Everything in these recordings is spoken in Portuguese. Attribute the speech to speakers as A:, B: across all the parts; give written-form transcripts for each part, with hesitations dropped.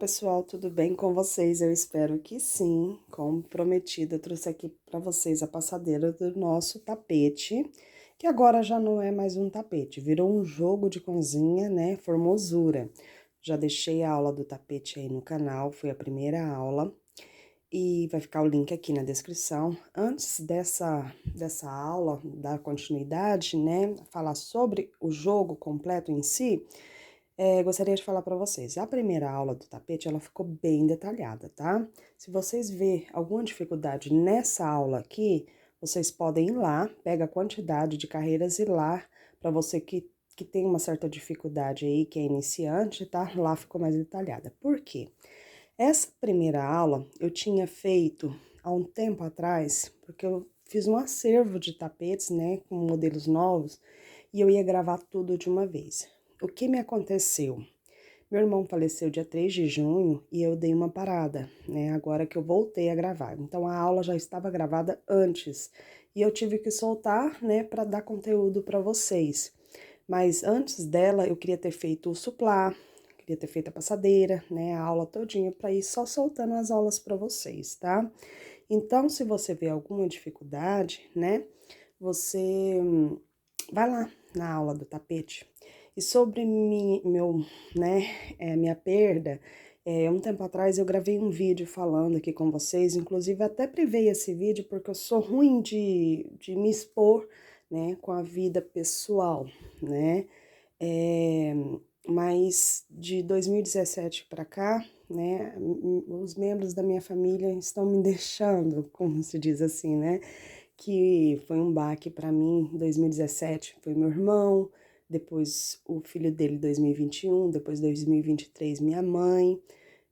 A: pessoal, tudo bem com vocês? Eu espero que sim. Como prometida, eu trouxe aqui para vocês a passadeira do nosso tapete, que agora já não é mais um tapete, virou um jogo de cozinha, né? Formosura. Já deixei a aula do tapete aí no canal, foi a primeira aula. E vai ficar o link aqui na descrição. Antes dessa aula, da continuidade, né? Falar sobre o jogo completo em si. Gostaria de falar para vocês, a primeira aula do tapete, ela ficou bem detalhada, tá? Se vocês verem alguma dificuldade nessa aula aqui, vocês podem ir lá, pega a quantidade de carreiras e lá, para você que tem uma certa dificuldade aí, que é iniciante, tá? Lá ficou mais detalhada. Por quê? Essa primeira aula eu tinha feito há um tempo atrás, porque eu fiz um acervo de tapetes, né, com modelos novos, e eu ia gravar tudo de uma vez. O que me aconteceu? Meu irmão faleceu dia 3 de junho e eu dei uma parada, né? Agora que eu voltei a gravar. Então a aula já estava gravada antes e eu tive que soltar, né, para dar conteúdo para vocês. Mas antes dela eu queria ter feito o suplá, queria ter feito a passadeira, né, a aula todinha para ir só soltando as aulas para vocês, tá? Então se você vê alguma dificuldade, né, você vai lá na aula do tapete. E sobre minha perda, um tempo atrás eu gravei um vídeo falando aqui com vocês, inclusive até privei esse vídeo porque eu sou ruim de me expor, né, com a vida pessoal, né, é, mas de 2017 para cá, né, os membros da minha família estão me deixando, como se diz assim, né, que foi um baque para mim em 2017, foi meu irmão, depois o filho dele em 2021, depois 2023 minha mãe,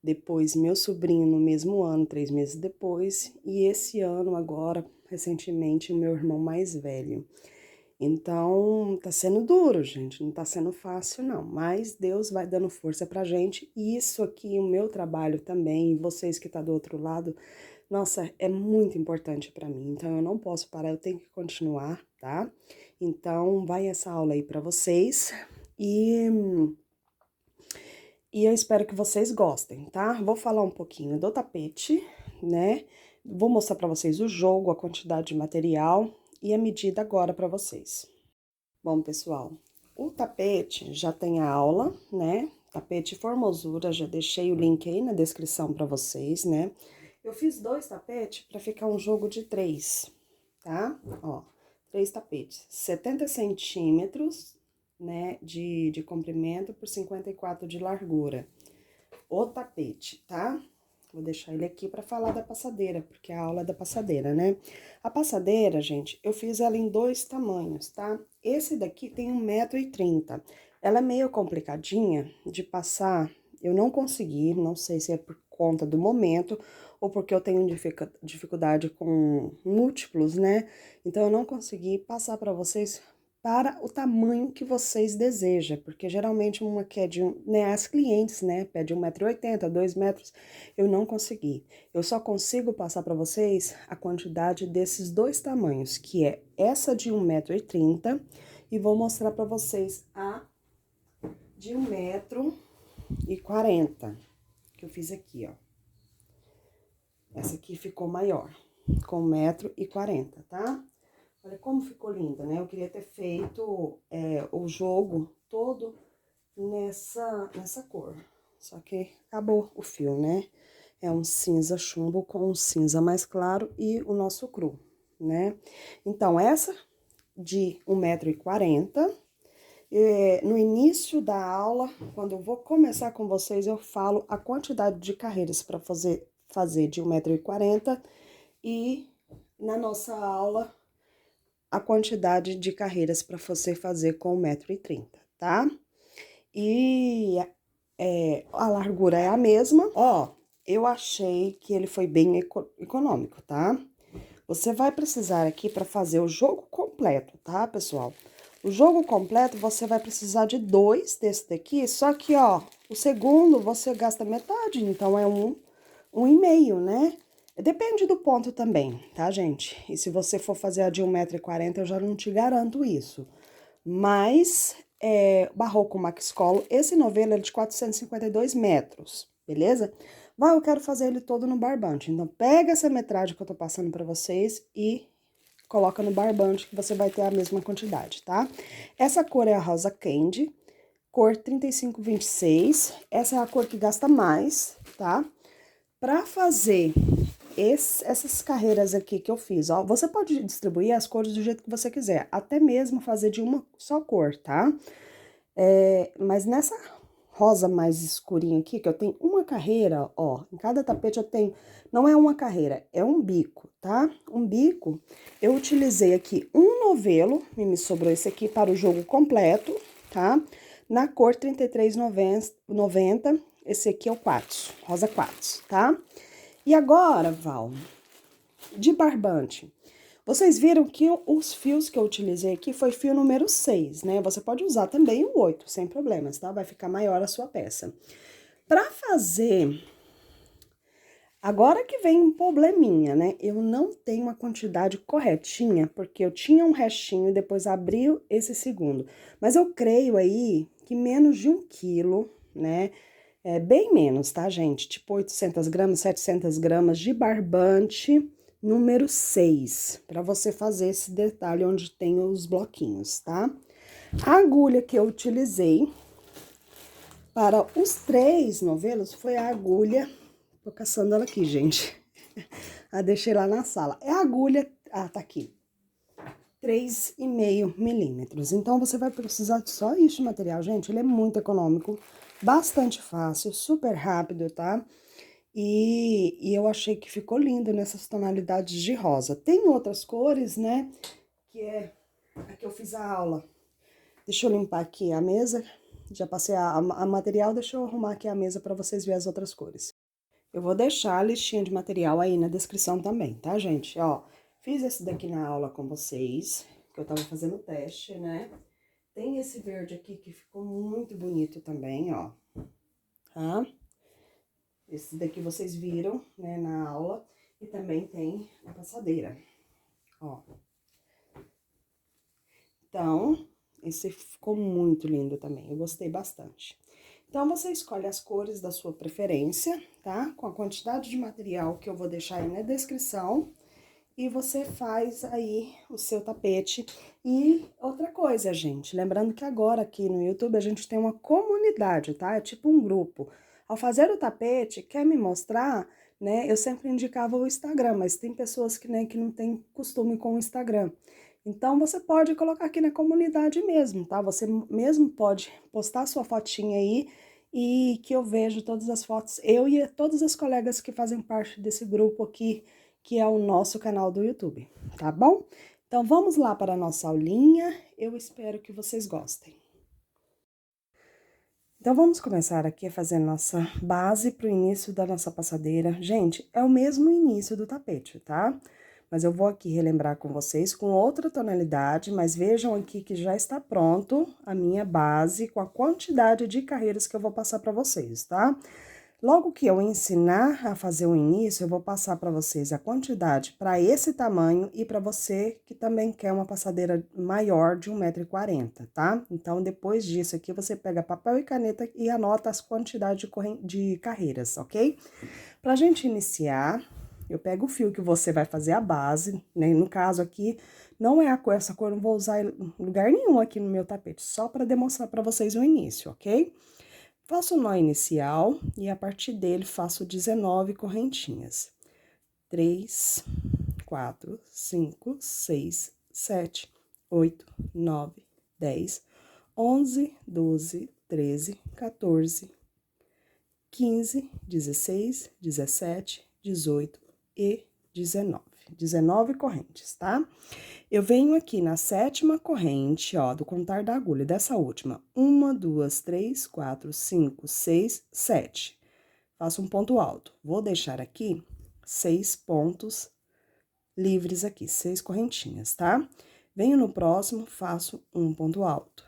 A: depois meu sobrinho no mesmo ano, 3 meses depois, e esse ano agora, recentemente, o meu irmão mais velho. Então, tá sendo duro, gente, não tá sendo fácil não, mas Deus vai dando força pra gente, e isso aqui, o meu trabalho também, e vocês que tá do outro lado, nossa, é muito importante para mim, então eu não posso parar, eu tenho que continuar, tá? Então, vai essa aula aí para vocês e, e eu espero que vocês gostem, tá? Vou falar um pouquinho do tapete, né? Vou mostrar para vocês o jogo, a quantidade de material e a medida agora para vocês. Bom, pessoal, o tapete já tem a aula, né? Tapete Formosura, já deixei o link aí na descrição para vocês, né? Eu fiz 2 tapetes para ficar um jogo de 3, tá? Ó, 3 tapetes, 70 centímetros, né, de comprimento por 54 de largura. O tapete, tá? Vou deixar ele aqui para falar da passadeira, porque a aula é da passadeira, né? A passadeira, gente, eu fiz ela em 2 tamanhos, tá? Esse daqui tem 1,30 m. Ela é meio complicadinha de passar, eu não consegui, não sei se é por conta do momento ou porque eu tenho dificuldade com múltiplos, né? Então, eu não consegui passar para vocês para o tamanho que vocês desejam, porque geralmente uma que é né, as clientes, né, pede 1,80 m, 2 metros, eu não consegui. Eu só consigo passar para vocês a quantidade desses 2 tamanhos, que é essa de 1,30 m e vou mostrar para vocês a de 1,40 m, que eu fiz aqui, ó. Essa aqui ficou maior, com 1,40 m, tá? Olha como ficou linda, né? Eu queria ter feito o jogo todo nessa cor. Só que acabou o fio, né? É um cinza chumbo com um cinza mais claro e o nosso cru, né? Então, essa de 1,40 m. No início da aula, quando eu vou começar com vocês, eu falo a quantidade de carreiras para fazer de 1,40 m e na nossa aula a quantidade de carreiras para você fazer com 1,30 m, tá? E a largura é a mesma. Ó, eu achei que ele foi bem econômico, tá? Você vai precisar aqui para fazer o jogo completo, tá, pessoal? O jogo completo você vai precisar de 2 desse daqui, só que, ó, o segundo você gasta metade, então é 1,5 m, né? Depende do ponto também, tá, gente? E se você for fazer a de 1,40 m, eu já não te garanto isso. Mas, Barroco Max Colo, esse novelo é de 452 metros, beleza? Vai, eu quero fazer ele todo no barbante. Então, pega essa metragem que eu tô passando pra vocês e coloca no barbante que você vai ter a mesma quantidade, tá? Essa cor é a rosa candy, cor 3526. Essa é a cor que gasta mais, tá? Pra fazer essas carreiras aqui que eu fiz, ó, você pode distribuir as cores do jeito que você quiser, até mesmo fazer de uma só cor, tá? Mas nessa rosa mais escurinha aqui, que eu tenho uma carreira, ó, em cada tapete eu tenho, não é uma carreira, é um bico, tá? Um bico, eu utilizei aqui um novelo, e me sobrou esse aqui para o jogo completo, tá? Na cor 3390, esse aqui é o quartzo, rosa quartzo, tá? E agora, Val, de barbante. Vocês viram que os fios que eu utilizei aqui foi fio número 6, né? Você pode usar também o 8, sem problemas, tá? Vai ficar maior a sua peça. Pra fazer... Agora que vem um probleminha, né? Eu não tenho uma quantidade corretinha, porque eu tinha um restinho e depois abriu esse segundo. Mas eu creio aí que menos de 1 quilo, né? É bem menos, tá, gente? Tipo 800 gramas, 700 gramas de barbante número 6, para você fazer esse detalhe onde tem os bloquinhos, tá? A agulha que eu utilizei para os 3 novelos foi a agulha... Tô caçando ela aqui, gente. A deixei lá na sala. É a agulha... Ah, tá aqui. 3,5 milímetros. Então, você vai precisar de só isso de material, gente. Ele é muito econômico, bastante fácil, super rápido, tá? E eu achei que ficou lindo nessas tonalidades de rosa. Tem outras cores, né? Que é a que eu fiz a aula. Deixa eu limpar aqui a mesa. Já passei a material, deixa eu arrumar aqui a mesa para vocês verem as outras cores. Eu vou deixar a listinha de material aí na descrição também, tá, gente? Ó, fiz esse daqui na aula com vocês, que eu tava fazendo o teste, né? Tem esse verde aqui que ficou muito bonito também, ó. Tá? Esse daqui vocês viram, né, na aula. E também tem a passadeira, ó. Então, esse ficou muito lindo também, eu gostei bastante. Então, você escolhe as cores da sua preferência, tá? Com a quantidade de material que eu vou deixar aí na descrição. E você faz aí o seu tapete. E outra coisa, gente, lembrando que agora aqui no YouTube a gente tem uma comunidade, tá? É tipo um grupo. Ao fazer o tapete, quer me mostrar, né? Eu sempre indicava o Instagram, mas tem pessoas que, né, que não tem costume com o Instagram. Então, você pode colocar aqui na comunidade mesmo, tá? Você mesmo pode postar sua fotinha aí e que eu vejo todas as fotos, eu e todas as colegas que fazem parte desse grupo aqui, que é o nosso canal do YouTube, tá bom? Então, vamos lá para a nossa aulinha, eu espero que vocês gostem. Então, vamos começar aqui a fazer nossa base para o início da nossa passadeira. Gente, é o mesmo início do tapete, tá? Mas eu vou aqui relembrar com vocês com outra tonalidade, mas vejam aqui que já está pronto a minha base com a quantidade de carreiras que eu vou passar para vocês, tá? Logo que eu ensinar a fazer o início, eu vou passar para vocês a quantidade para esse tamanho e para você que também quer uma passadeira maior de 1,40 m, tá? Então, depois disso aqui, você pega papel e caneta e anota as quantidades de carreiras, ok? Pra gente iniciar, eu pego o fio que você vai fazer a base, né? No caso aqui, não é a cor, essa cor eu não vou usar em lugar nenhum aqui no meu tapete, só para demonstrar para vocês o início, ok? Faço o nó inicial e a partir dele faço 19 correntinhas. 3, 4, 5, 6, 7, 8, 9, 10, 11, 12, 13, 14, 15, 16, 17, 18 e 19. 19 correntes, tá? Eu venho aqui na 7ª corrente, ó, do contar da agulha, dessa última. 1, 2, 3, 4, 5, 6, 7. Faço um ponto alto. Vou deixar aqui 6 pontos livres aqui, 6 correntinhas, tá? Venho no próximo, faço um ponto alto.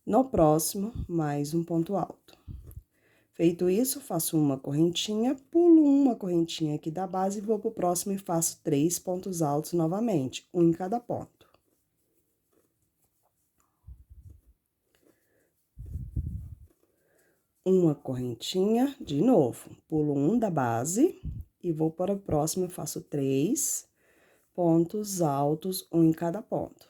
A: No próximo, mais um ponto alto. Feito isso, faço uma correntinha, pulo uma correntinha aqui da base, vou pro próximo e faço 3 pontos altos novamente, um em cada ponto. uma correntinha, de novo, pulo um da base e vou para o próximo, eu faço 3 pontos altos, um em cada ponto.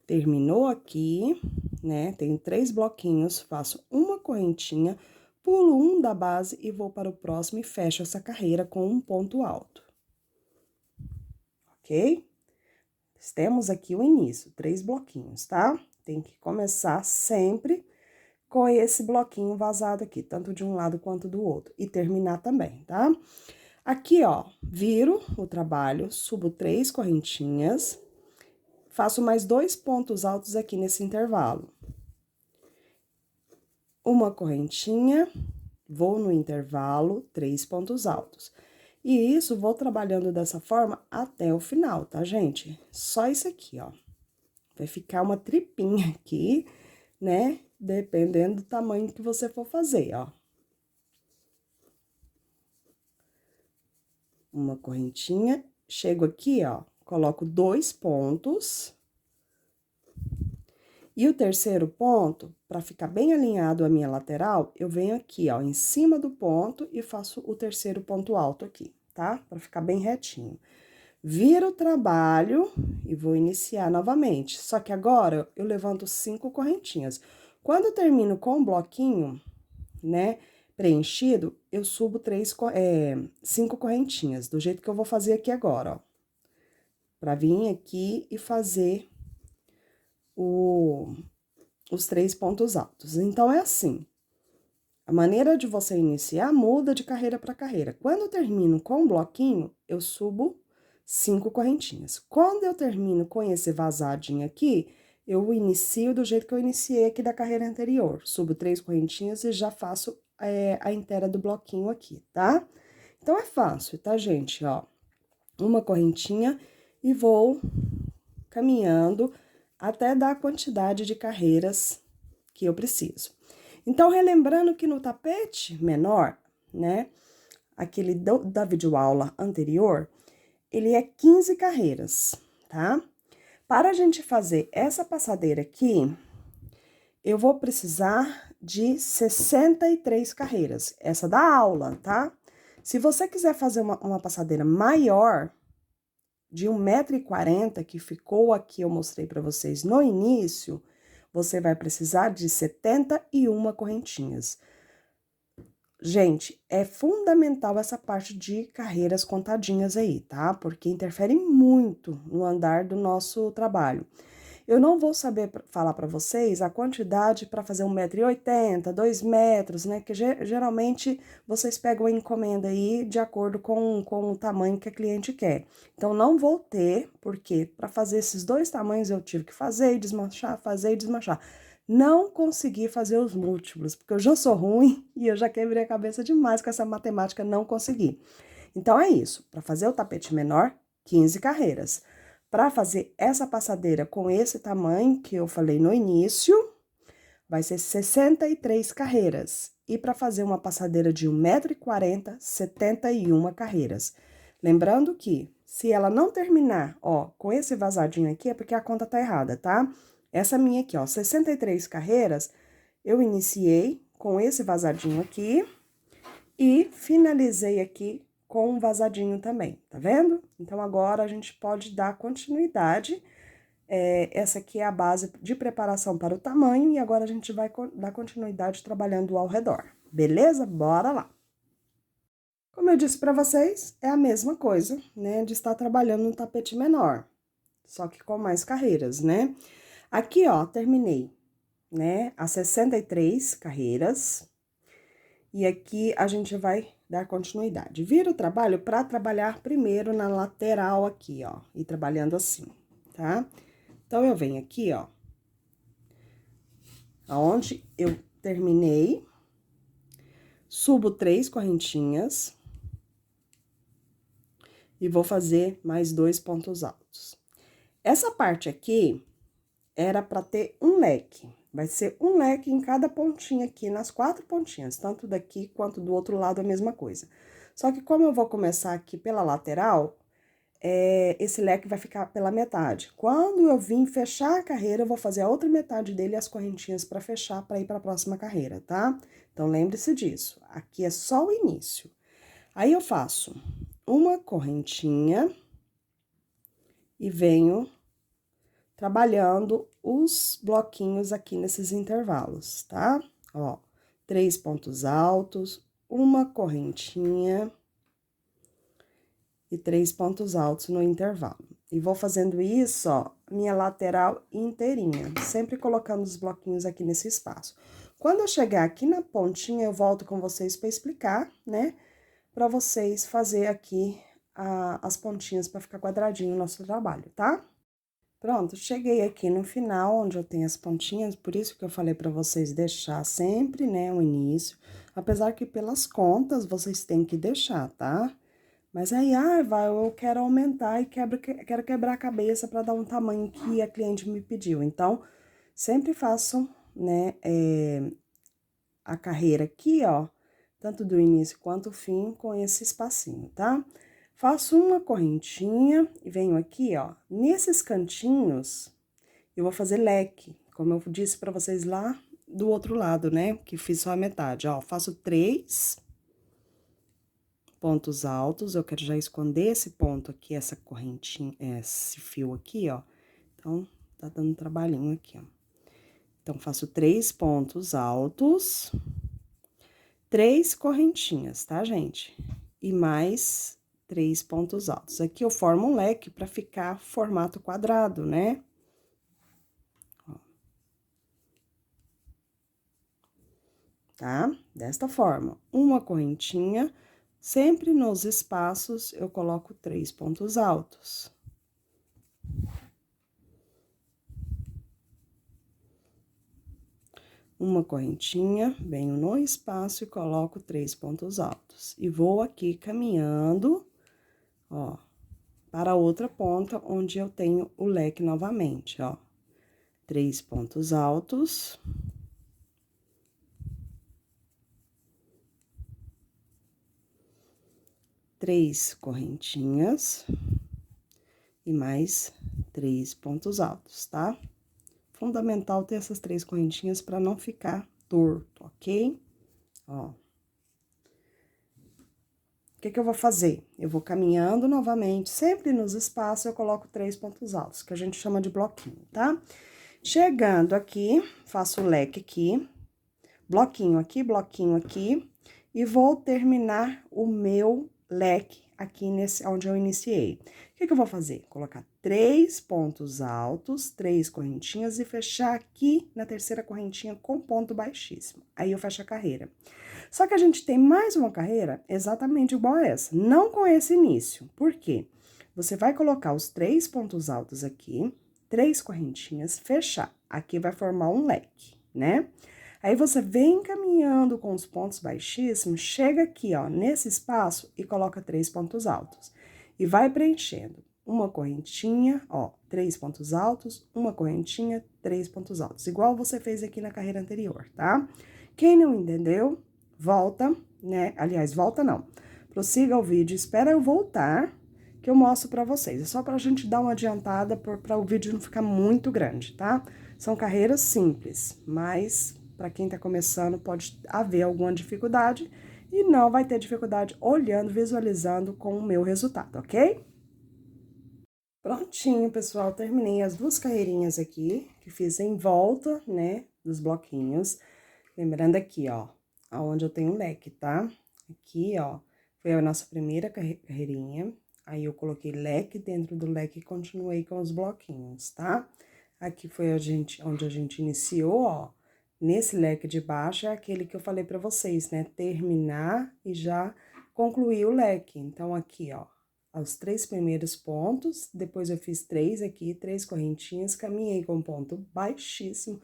A: Terminou aqui, né? Tem 3 bloquinhos, faço uma correntinha, pulo um da base e vou para o próximo e fecho essa carreira com um ponto alto. Ok? Temos aqui o início, 3 bloquinhos, tá? Tem que começar sempre com esse bloquinho vazado aqui, tanto de um lado quanto do outro, e terminar também, tá? Aqui, ó, viro o trabalho, subo 3 correntinhas, faço mais 2 pontos altos aqui nesse intervalo. Uma correntinha, vou no intervalo, 3 pontos altos. E isso, vou trabalhando dessa forma até o final, tá, gente? Só isso aqui, ó. Vai ficar uma tripinha aqui, né? Dependendo do tamanho que você for fazer, ó. Uma correntinha, chego aqui, ó, coloco 2 pontos. E o terceiro ponto, para ficar bem alinhado a minha lateral, eu venho aqui, ó, em cima do ponto e faço o terceiro ponto alto aqui, tá? Para ficar bem retinho. Viro o trabalho e vou iniciar novamente. Só que agora eu levanto 5 correntinhas. Quando eu termino com o bloquinho, né, preenchido, eu subo 5 correntinhas, do jeito que eu vou fazer aqui agora, ó. Pra vir aqui e fazer os 3 pontos altos. Então, é assim, a maneira de você iniciar muda de carreira para carreira. Quando eu termino com o bloquinho, eu subo 5 correntinhas. Quando eu termino com esse vazadinho aqui, eu inicio do jeito que eu iniciei aqui da carreira anterior. Subo 3 correntinhas e já faço a inteira do bloquinho aqui, tá? Então, é fácil, tá, gente? Ó, uma correntinha e vou caminhando até dar a quantidade de carreiras que eu preciso. Então, relembrando que no tapete menor, né, aquele da videoaula anterior, ele é 15 carreiras, tá? Para a gente fazer essa passadeira aqui, eu vou precisar de 63 carreiras, essa da aula, tá? Se você quiser fazer uma passadeira maior, de 1,40 m, que ficou aqui, eu mostrei para vocês no início, você vai precisar de 71 correntinhas. Gente, é fundamental essa parte de carreiras contadinhas aí, tá? Porque interfere muito no andar do nosso trabalho. Eu não vou saber falar para vocês a quantidade para fazer 1,80 m, 2 metros, né? Que geralmente vocês pegam a encomenda aí de acordo com o tamanho que a cliente quer. Então, não vou ter, porque para fazer esses 2 tamanhos eu tive que fazer e desmanchar, fazer e desmanchar. Não consegui fazer os múltiplos, porque eu já sou ruim e eu já quebrei a cabeça demais com essa matemática, não consegui. Então, é isso. Para fazer o tapete menor, 15 carreiras. Para fazer essa passadeira com esse tamanho que eu falei no início, vai ser 63 carreiras. E para fazer uma passadeira de 1,40 m, 71 carreiras. Lembrando que, se ela não terminar, ó, com esse vazadinho aqui, é porque a conta tá errada, tá? Essa minha aqui, ó, 63 carreiras, eu iniciei com esse vazadinho aqui e finalizei aqui com um vazadinho também, tá vendo? Então, agora a gente pode dar continuidade. Essa aqui é a base de preparação para o tamanho e agora a gente vai dar continuidade trabalhando ao redor, beleza? Bora lá! Como eu disse para vocês, é a mesma coisa, né, de estar trabalhando no tapete menor, só que com mais carreiras, né? Aqui, ó, terminei, né, as 63 carreiras. E aqui a gente vai dar continuidade. Vira o trabalho para trabalhar primeiro na lateral aqui, ó, e trabalhando assim, tá? Então, eu venho aqui, ó, aonde eu terminei, subo 3 correntinhas e vou fazer mais 2 pontos altos. Essa parte aqui era para ter um leque. Vai ser um leque em cada pontinha aqui, nas 4 pontinhas, tanto daqui quanto do outro lado a mesma coisa. Só que como eu vou começar aqui pela lateral, esse leque vai ficar pela metade. Quando eu vim fechar a carreira, eu vou fazer a outra metade dele e as correntinhas para fechar, para ir para a próxima carreira, tá? Então, lembre-se disso. Aqui é só o início. Aí, eu faço uma correntinha e venho trabalhando os bloquinhos aqui nesses intervalos, tá? Ó, 3 pontos altos, uma correntinha e 3 pontos altos no intervalo. E vou fazendo isso, ó, minha lateral inteirinha, sempre colocando os bloquinhos aqui nesse espaço. Quando eu chegar aqui na pontinha, eu volto com vocês para explicar, né? Para vocês fazer aqui as pontinhas para ficar quadradinho o nosso trabalho, tá? Pronto, cheguei aqui no final, onde eu tenho as pontinhas, por isso que eu falei para vocês deixar sempre, né, o início. Apesar que pelas contas, vocês têm que deixar, tá? Mas aí, eu quero aumentar e quero quebrar a cabeça para dar um tamanho que a cliente me pediu. Então, sempre façam, né, a carreira aqui, ó, tanto do início quanto o fim, com esse espacinho, tá? Faço uma correntinha e venho aqui, ó, nesses cantinhos, eu vou fazer leque, como eu disse pra vocês lá do outro lado, né, que fiz só a metade, ó, faço 3 pontos altos, eu quero já esconder esse ponto aqui, essa correntinha, esse fio aqui, ó, então, tá dando um trabalhinho aqui, ó. Então, faço 3 pontos altos, 3 correntinhas, tá, gente? E mais 3 pontos altos. Aqui eu formo um leque pra ficar formato quadrado, né? Ó. Tá? Desta forma, uma correntinha, sempre nos espaços eu coloco 3 pontos altos. Uma correntinha, venho no espaço e coloco 3 pontos altos. E vou aqui caminhando, ó, para a outra ponta, onde eu tenho o leque novamente, ó. 3 pontos altos. Três correntinhas. E mais 3 pontos altos, tá? Fundamental ter essas 3 correntinhas para não ficar torto, ok? Ó. O que eu vou fazer? Eu vou caminhando novamente, sempre nos espaços eu coloco 3 pontos altos, que a gente chama de bloquinho, tá? Chegando aqui, faço o leque aqui, bloquinho aqui, e vou terminar o meu leque aqui nesse, onde eu iniciei. O que eu vou fazer? Colocar 3 pontos altos, 3 correntinhas e fechar aqui na terceira correntinha com ponto baixíssimo. Aí, eu fecho a carreira. Só que a gente tem mais uma carreira exatamente igual a essa, não com esse início. Por quê? Você vai colocar os 3 pontos altos aqui, 3 correntinhas, fechar. Aqui vai formar um leque, né? Aí, você vem caminhando com os pontos baixíssimos, chega aqui, ó, nesse espaço e coloca 3 pontos altos. E vai preenchendo uma correntinha, ó, 3 pontos altos, uma correntinha, 3 pontos altos. Igual você fez aqui na carreira anterior, tá? Quem não entendeu, volta, né? Aliás, volta não. Prossiga o vídeo, espera eu voltar, que eu mostro pra vocês. É só pra gente dar uma adiantada, pra o vídeo não ficar muito grande, tá? São carreiras simples, mas para quem tá começando pode haver alguma dificuldade e não vai ter dificuldade olhando, visualizando com o meu resultado, ok? Prontinho, pessoal, terminei as 2 carreirinhas aqui, que fiz em volta, né, dos bloquinhos. Lembrando aqui, ó, aonde eu tenho um leque, tá? Aqui, ó, foi a nossa primeira carreirinha. Aí, eu coloquei leque dentro do leque e continuei com os bloquinhos, tá? Aqui foi onde a gente iniciou, ó. Nesse leque de baixo é aquele que eu falei pra vocês, né? Terminar e já concluir o leque. Então, aqui, ó, os 3 primeiros pontos, depois eu fiz 3 aqui, 3 correntinhas, caminhei com ponto baixíssimo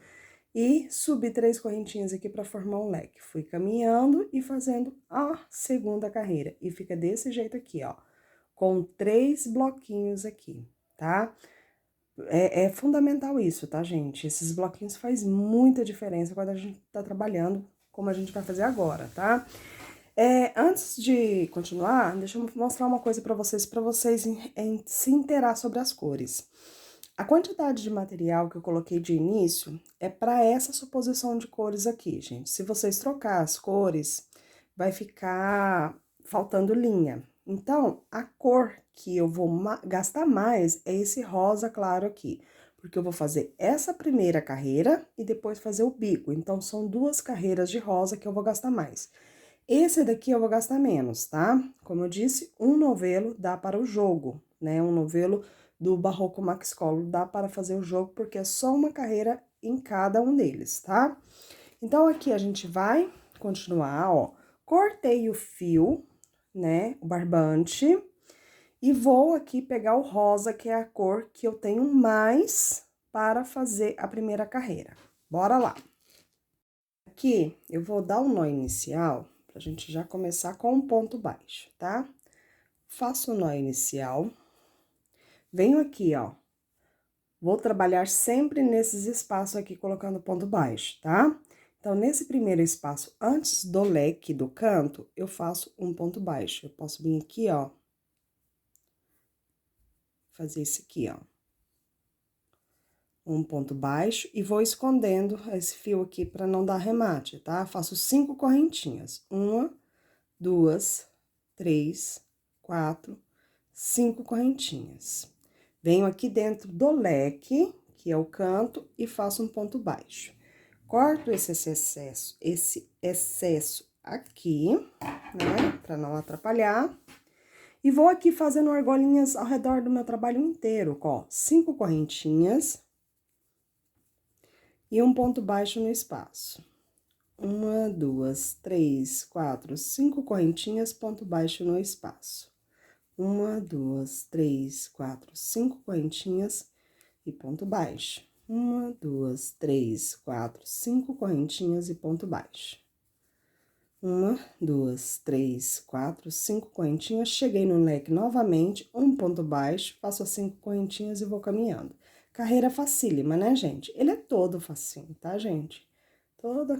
A: e subi 3 correntinhas aqui pra formar um leque. Fui caminhando e fazendo a segunda carreira. E fica desse jeito aqui, ó, com 3 bloquinhos aqui, tá? É fundamental isso, tá, gente? Esses bloquinhos faz muita diferença quando a gente tá trabalhando como a gente vai fazer agora, tá? Antes de continuar, deixa eu mostrar uma coisa para vocês se inteirar sobre as cores. A quantidade de material que eu coloquei de início é para essa suposição de cores aqui, gente. Se vocês trocar as cores, vai ficar faltando linha. Então, a cor que eu vou gastar mais é esse rosa claro aqui, porque eu vou fazer essa primeira carreira e depois fazer o bico. Então, são duas carreiras de rosa que eu vou gastar mais. Esse daqui eu vou gastar menos, tá? Como eu disse, um novelo dá para o jogo, né? Um novelo do Barroco Maxcolo dá para fazer o jogo, porque é só uma carreira em cada um deles, tá? Então, aqui a gente vai continuar, ó. Cortei o fio, né? O barbante. E vou aqui pegar o rosa, que é a cor que eu tenho mais para fazer a primeira carreira. Bora lá! Aqui, eu vou dar um nó inicial, pra gente já começar com um ponto baixo, tá? Faço o nó inicial, venho aqui, ó. Vou trabalhar sempre nesses espaços aqui, colocando ponto baixo, tá? Então, nesse primeiro espaço, antes do leque do canto, eu faço um ponto baixo. Eu posso vir aqui, ó. Fazer esse aqui, ó. Um ponto baixo e vou escondendo esse fio aqui para não dar remate, tá? Faço 5 correntinhas. 1, 2, 3, 4, 5 correntinhas. Venho aqui dentro do leque, que é o canto, e faço um ponto baixo. Corto esse excesso aqui, né? Para não atrapalhar. E vou aqui fazendo argolinhas ao redor do meu trabalho inteiro, ó. 5 correntinhas e um ponto baixo no espaço. 1, 2, 3, 4, 5 correntinhas, ponto baixo no espaço. 1, 2, 3, 4, 5 correntinhas e ponto baixo. 1, 2, 3, 4, 5 correntinhas e ponto baixo. 1, 2, 3, 4, 5 correntinhas, cheguei no leque novamente, um ponto baixo, faço as 5 correntinhas e vou caminhando. Carreira facílima, né, gente? Ele é todo facinho, tá, gente?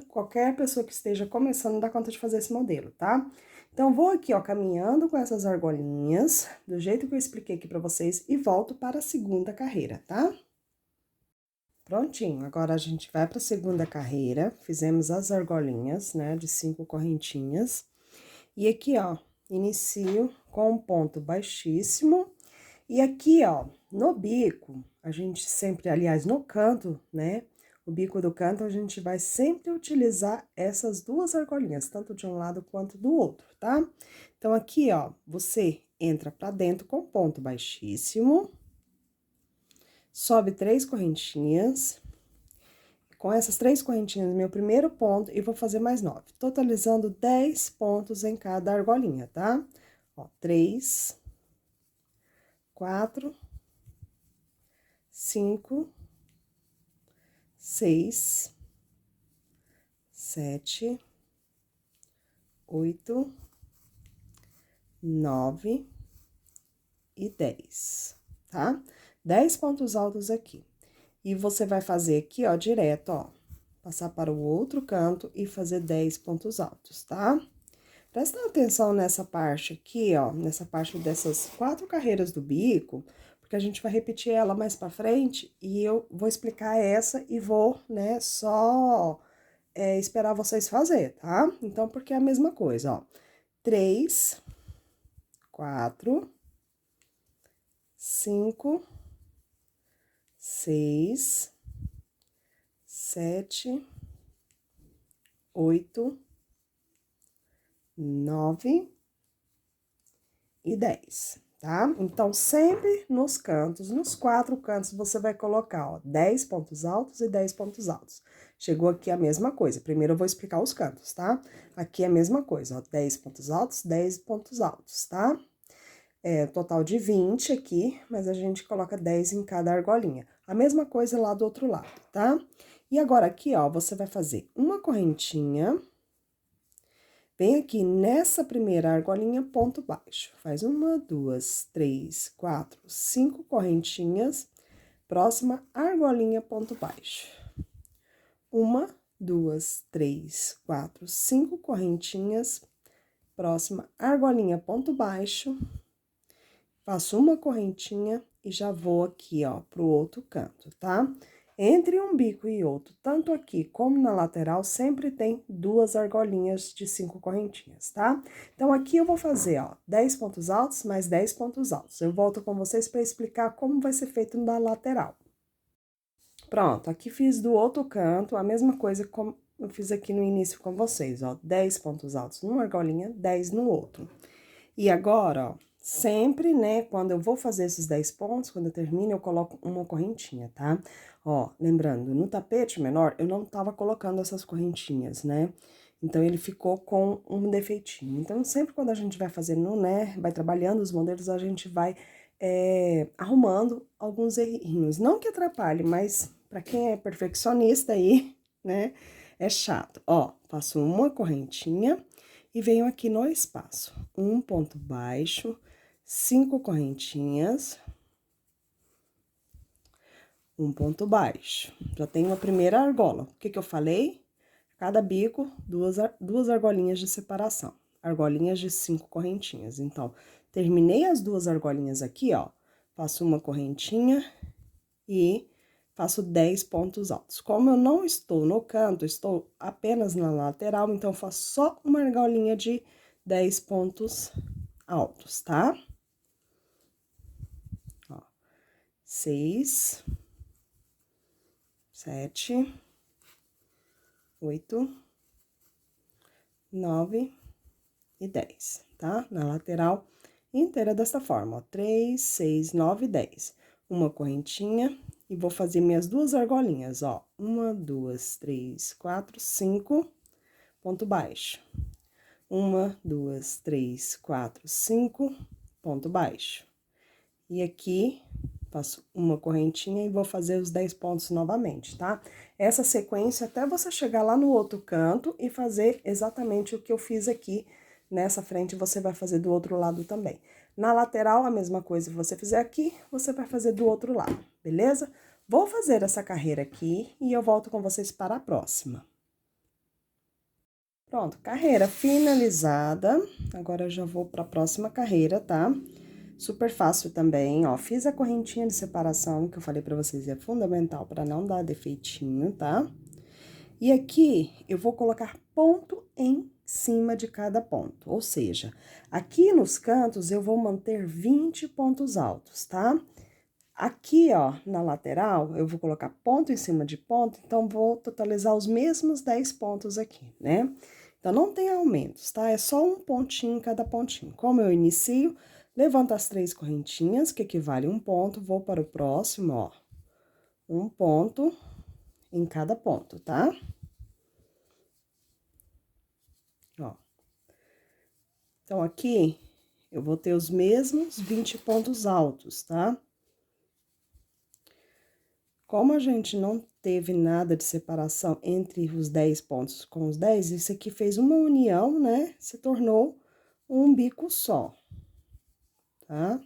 A: Qualquer pessoa que esteja começando dá conta de fazer esse modelo, tá? Então, vou aqui, ó, caminhando com essas argolinhas, do jeito que eu expliquei aqui pra vocês, e volto para a segunda carreira, tá? Prontinho, agora a gente vai pra segunda carreira, fizemos as argolinhas, né, de 5 correntinhas. E aqui, ó, inicio com um ponto baixíssimo. E aqui, ó, no bico, a gente sempre, aliás, no canto, né, o bico do canto, a gente vai sempre utilizar essas duas argolinhas, tanto de um lado quanto do outro, tá? Então, aqui, ó, você entra pra dentro com ponto baixíssimo, sobe 3 correntinhas. Com essas 3 correntinhas, meu primeiro ponto, e vou fazer mais 9, totalizando 10 pontos em cada argolinha, tá? Ó, 3, 4, 5, 6, 7, 8, 9 e 10, tá? 10 pontos altos aqui. E você vai fazer aqui, ó, direto, ó, passar para o outro canto e fazer 10 pontos altos, tá? Presta atenção nessa parte aqui, ó, nessa parte dessas 4 carreiras do bico, porque a gente vai repetir ela mais pra frente e eu vou explicar essa e vou, né, só esperar vocês fazer, tá? Então, porque é a mesma coisa, ó. 3, 4, 5, 6, 7, 8, 9 e 10, tá? Então, sempre nos cantos, nos 4 cantos, você vai colocar, ó, 10 pontos altos e 10 pontos altos. Chegou aqui a mesma coisa. Primeiro eu vou explicar os cantos, tá? Aqui é a mesma coisa, ó, 10 pontos altos, 10 pontos altos, tá? Total de 20 aqui, mas a gente coloca 10 em cada argolinha. A mesma coisa lá do outro lado, tá? E agora aqui, ó, você vai fazer uma correntinha. Vem aqui nessa primeira argolinha, ponto baixo. Faz 1, 2, 3, 4, 5 correntinhas. Próxima argolinha, ponto baixo. 1, 2, 3, 4, 5 correntinhas. próxima argolinha ponto baixo, faço uma correntinha e já vou aqui, ó, pro outro canto, tá? Entre um bico e outro, tanto aqui como na lateral, sempre tem 2 argolinhas de 5 correntinhas, tá? Então, aqui eu vou fazer, ó, 10 pontos altos mais 10 pontos altos. Eu volto com vocês para explicar como vai ser feito na lateral. Pronto, aqui fiz do outro canto a mesma coisa como eu fiz aqui no início com vocês, ó, 10 pontos altos numa argolinha, 10 no outro. E agora, ó, sempre, né, quando eu vou fazer esses 10 pontos, quando eu termino, eu coloco uma correntinha, tá? Ó, lembrando, no tapete menor, eu não tava colocando essas correntinhas, né? Então, ele ficou com um defeitinho. Então, sempre quando a gente vai fazendo, né, vai trabalhando os modelos, a gente vai arrumando alguns errinhos. Não que atrapalhe, mas para quem é perfeccionista aí, né, é chato. Ó, faço uma correntinha e venho aqui no espaço. Um ponto baixo, 5 correntinhas, um ponto baixo. Já tenho a primeira argola. O que que eu falei? Cada bico, duas argolinhas de separação. Argolinhas de 5 correntinhas. Então, terminei as 2 argolinhas aqui, ó. Faço uma correntinha e faço 10 pontos altos. Como eu não estou no canto, estou apenas na lateral, então, faço só uma argolinha de 10 pontos altos, tá? Ó, 6, 7, 8, 9 e 10, tá? Na lateral inteira dessa forma, ó, 3, 6, 9, 10. Uma correntinha e vou fazer minhas 2 argolinhas, ó. 1, 2, 3, 4, 5, ponto baixo. 1, 2, 3, 4, 5, ponto baixo. E aqui, faço uma correntinha e vou fazer os 10 pontos novamente, tá? Essa sequência até você chegar lá no outro canto e fazer exatamente o que eu fiz aqui. Nessa frente, você vai fazer do outro lado também. Na lateral, a mesma coisa que você fizer aqui, você vai fazer do outro lado, beleza? Vou fazer essa carreira aqui e eu volto com vocês para a próxima. Pronto, carreira finalizada. Agora, eu já vou para a próxima carreira, tá? Super fácil também, ó. Fiz a correntinha de separação, que eu falei pra vocês, é fundamental para não dar defeitinho, tá? E aqui, eu vou colocar ponto em cima de cada ponto. Ou seja, aqui nos cantos, eu vou manter 20 pontos altos, tá? Aqui, ó, na lateral, eu vou colocar ponto em cima de ponto, então, vou totalizar os mesmos 10 pontos aqui, né? Então, não tem aumentos, tá? É só um pontinho em cada pontinho. Como eu inicio, levanto as 3 correntinhas, que equivale a um ponto, vou para o próximo, ó. Um ponto em cada ponto, tá? Ó. Então, aqui, eu vou ter os mesmos 20 pontos altos, tá? Como a gente não teve nada de separação entre os 10 pontos com os 10, isso aqui fez uma união, né? Se tornou um bico só, tá?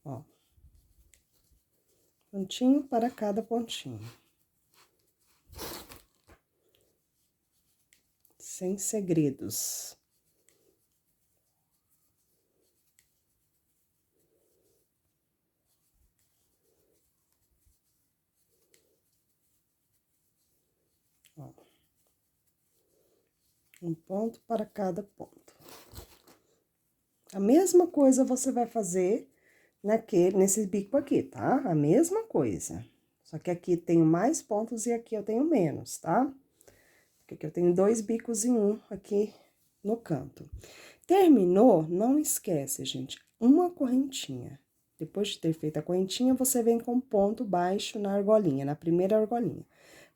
A: Ó. Pontinho para cada pontinho. Sem segredos. Ó. Um ponto para cada ponto. A mesma coisa você vai fazer nesse bico aqui, tá? A mesma coisa. Só que aqui tenho mais pontos e aqui eu tenho menos, tá? Porque aqui eu tenho 2 bicos em um aqui no canto. Terminou, não esquece, gente, uma correntinha. Depois de ter feito a correntinha, você vem com ponto baixo na argolinha, na primeira argolinha.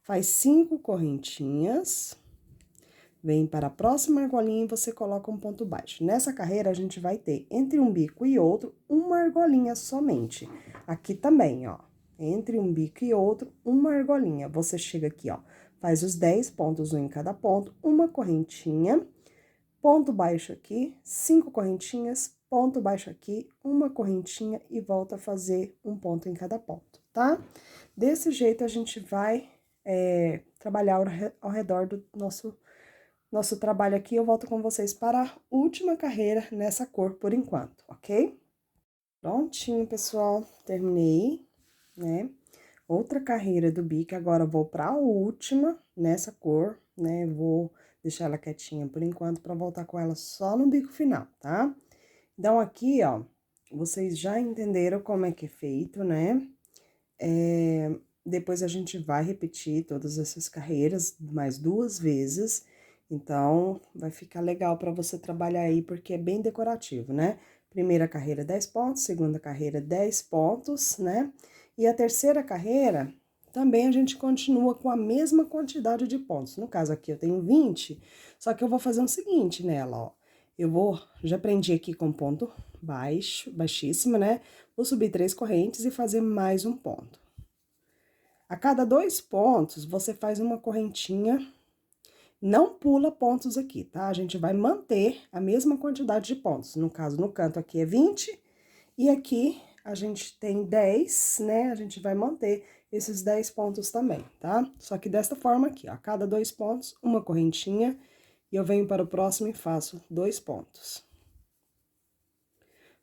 A: Faz 5 correntinhas, vem para a próxima argolinha e você coloca um ponto baixo. Nessa carreira, a gente vai ter, entre um bico e outro, uma argolinha somente. Aqui também, ó, entre um bico e outro, uma argolinha. Você chega aqui, ó, faz os 10 pontos, um em cada ponto, uma correntinha, ponto baixo aqui, 5 correntinhas, ponto baixo aqui, uma correntinha e volta a fazer um ponto em cada ponto, tá? Desse jeito, a gente vai trabalhar ao redor do nosso nosso trabalho aqui, eu volto com vocês para a última carreira nessa cor por enquanto, ok? Prontinho, pessoal, terminei, né? Outra carreira do bico, agora eu vou para a última nessa cor, né? Vou deixar ela quietinha por enquanto para voltar com ela só no bico final, tá? Então, aqui, ó, vocês já entenderam como é que é feito, né? Depois a gente vai repetir todas essas carreiras mais 2 vezes, então vai ficar legal para você trabalhar aí, porque é bem decorativo, né? Primeira carreira 10 pontos, segunda carreira 10 pontos, né? E a terceira carreira também a gente continua com a mesma quantidade de pontos. No caso aqui eu tenho 20, só que eu vou fazer o seguinte nela, ó. Já aprendi aqui com ponto baixo, baixíssimo, né? Vou subir 3 correntes e fazer mais um ponto. A cada 2 pontos, você faz uma correntinha, não pula pontos aqui, tá? A gente vai manter a mesma quantidade de pontos. No caso, no canto aqui é 20, e aqui a gente tem 10, né? A gente vai manter esses 10 pontos também, tá? Só que desta forma aqui, ó, a cada 2 pontos, uma correntinha, e eu venho para o próximo e faço 2 pontos.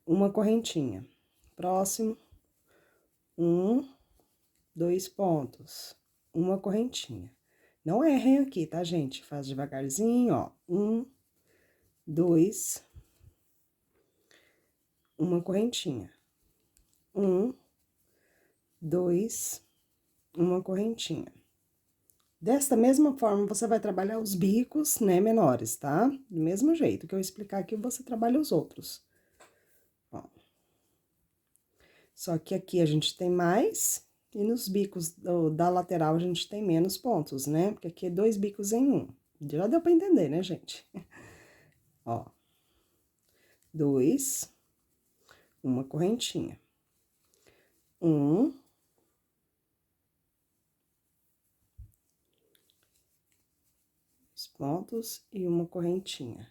A: Uma correntinha. Próximo, 2 pontos, uma correntinha. Não errem aqui, tá, gente? Faz devagarzinho, ó. 2, uma correntinha. 2, uma correntinha. Desta mesma forma, você vai trabalhar os bicos, né, menores, tá? Do mesmo jeito que eu explicar aqui, você trabalha os outros. Ó. Só que aqui a gente tem mais, e nos bicos da lateral a gente tem menos pontos, né? Porque aqui é 2 bicos em 1. Já deu pra entender, né, gente? Ó. 2, uma correntinha. 2 pontos e uma correntinha.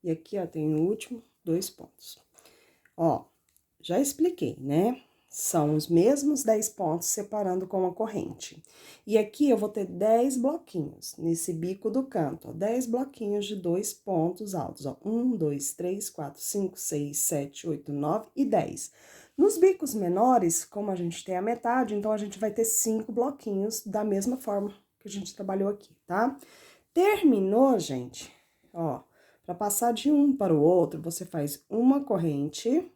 A: E aqui, ó, tem o último, 2 pontos. Ó, já expliquei, né? São os mesmos 10 pontos separando com a corrente. E aqui eu vou ter 10 bloquinhos nesse bico do canto, ó, 10 bloquinhos de 2 pontos altos, ó. 1, 2, 3, 4, 5, 6, 7, 8, 9 e 10. Nos bicos menores, como a gente tem a metade, então a gente vai ter 5 bloquinhos da mesma forma que a gente trabalhou aqui, tá? Terminou, gente, ó, para passar de um para o outro, você faz uma corrente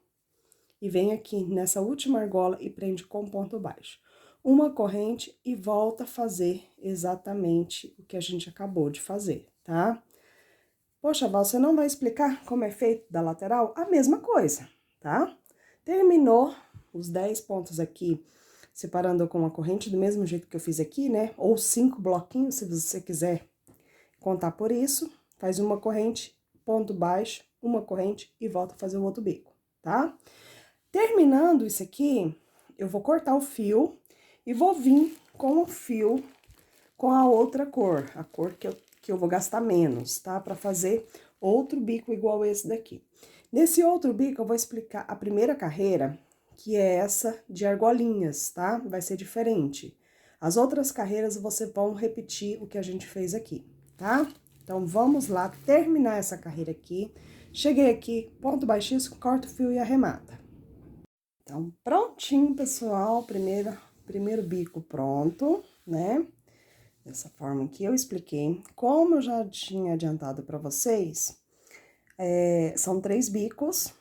A: e vem aqui nessa última argola e prende com ponto baixo. Uma corrente e volta a fazer exatamente o que a gente acabou de fazer, tá? Poxa, Val, você não vai explicar como é feito da lateral? A mesma coisa, tá? Terminou os 10 pontos aqui, separando com a corrente do mesmo jeito que eu fiz aqui, né? Ou 5 bloquinhos, se você quiser contar por isso, faz uma corrente, ponto baixo, uma corrente e volta a fazer o outro bico, tá? Terminando isso aqui, eu vou cortar o fio e vou vir com o fio com a outra cor, a cor que eu vou gastar menos, tá? Pra fazer outro bico igual esse daqui. Nesse outro bico, eu vou explicar a primeira carreira, que é essa de argolinhas, tá? Vai ser diferente. As outras carreiras, você vão repetir o que a gente fez aqui, tá? Então, vamos lá terminar essa carreira aqui. Cheguei aqui, ponto baixíssimo, corto o fio e arremata. Então, prontinho, pessoal, primeiro bico pronto, né? Dessa forma que eu expliquei. Como eu já tinha adiantado para vocês, são 3 bicos,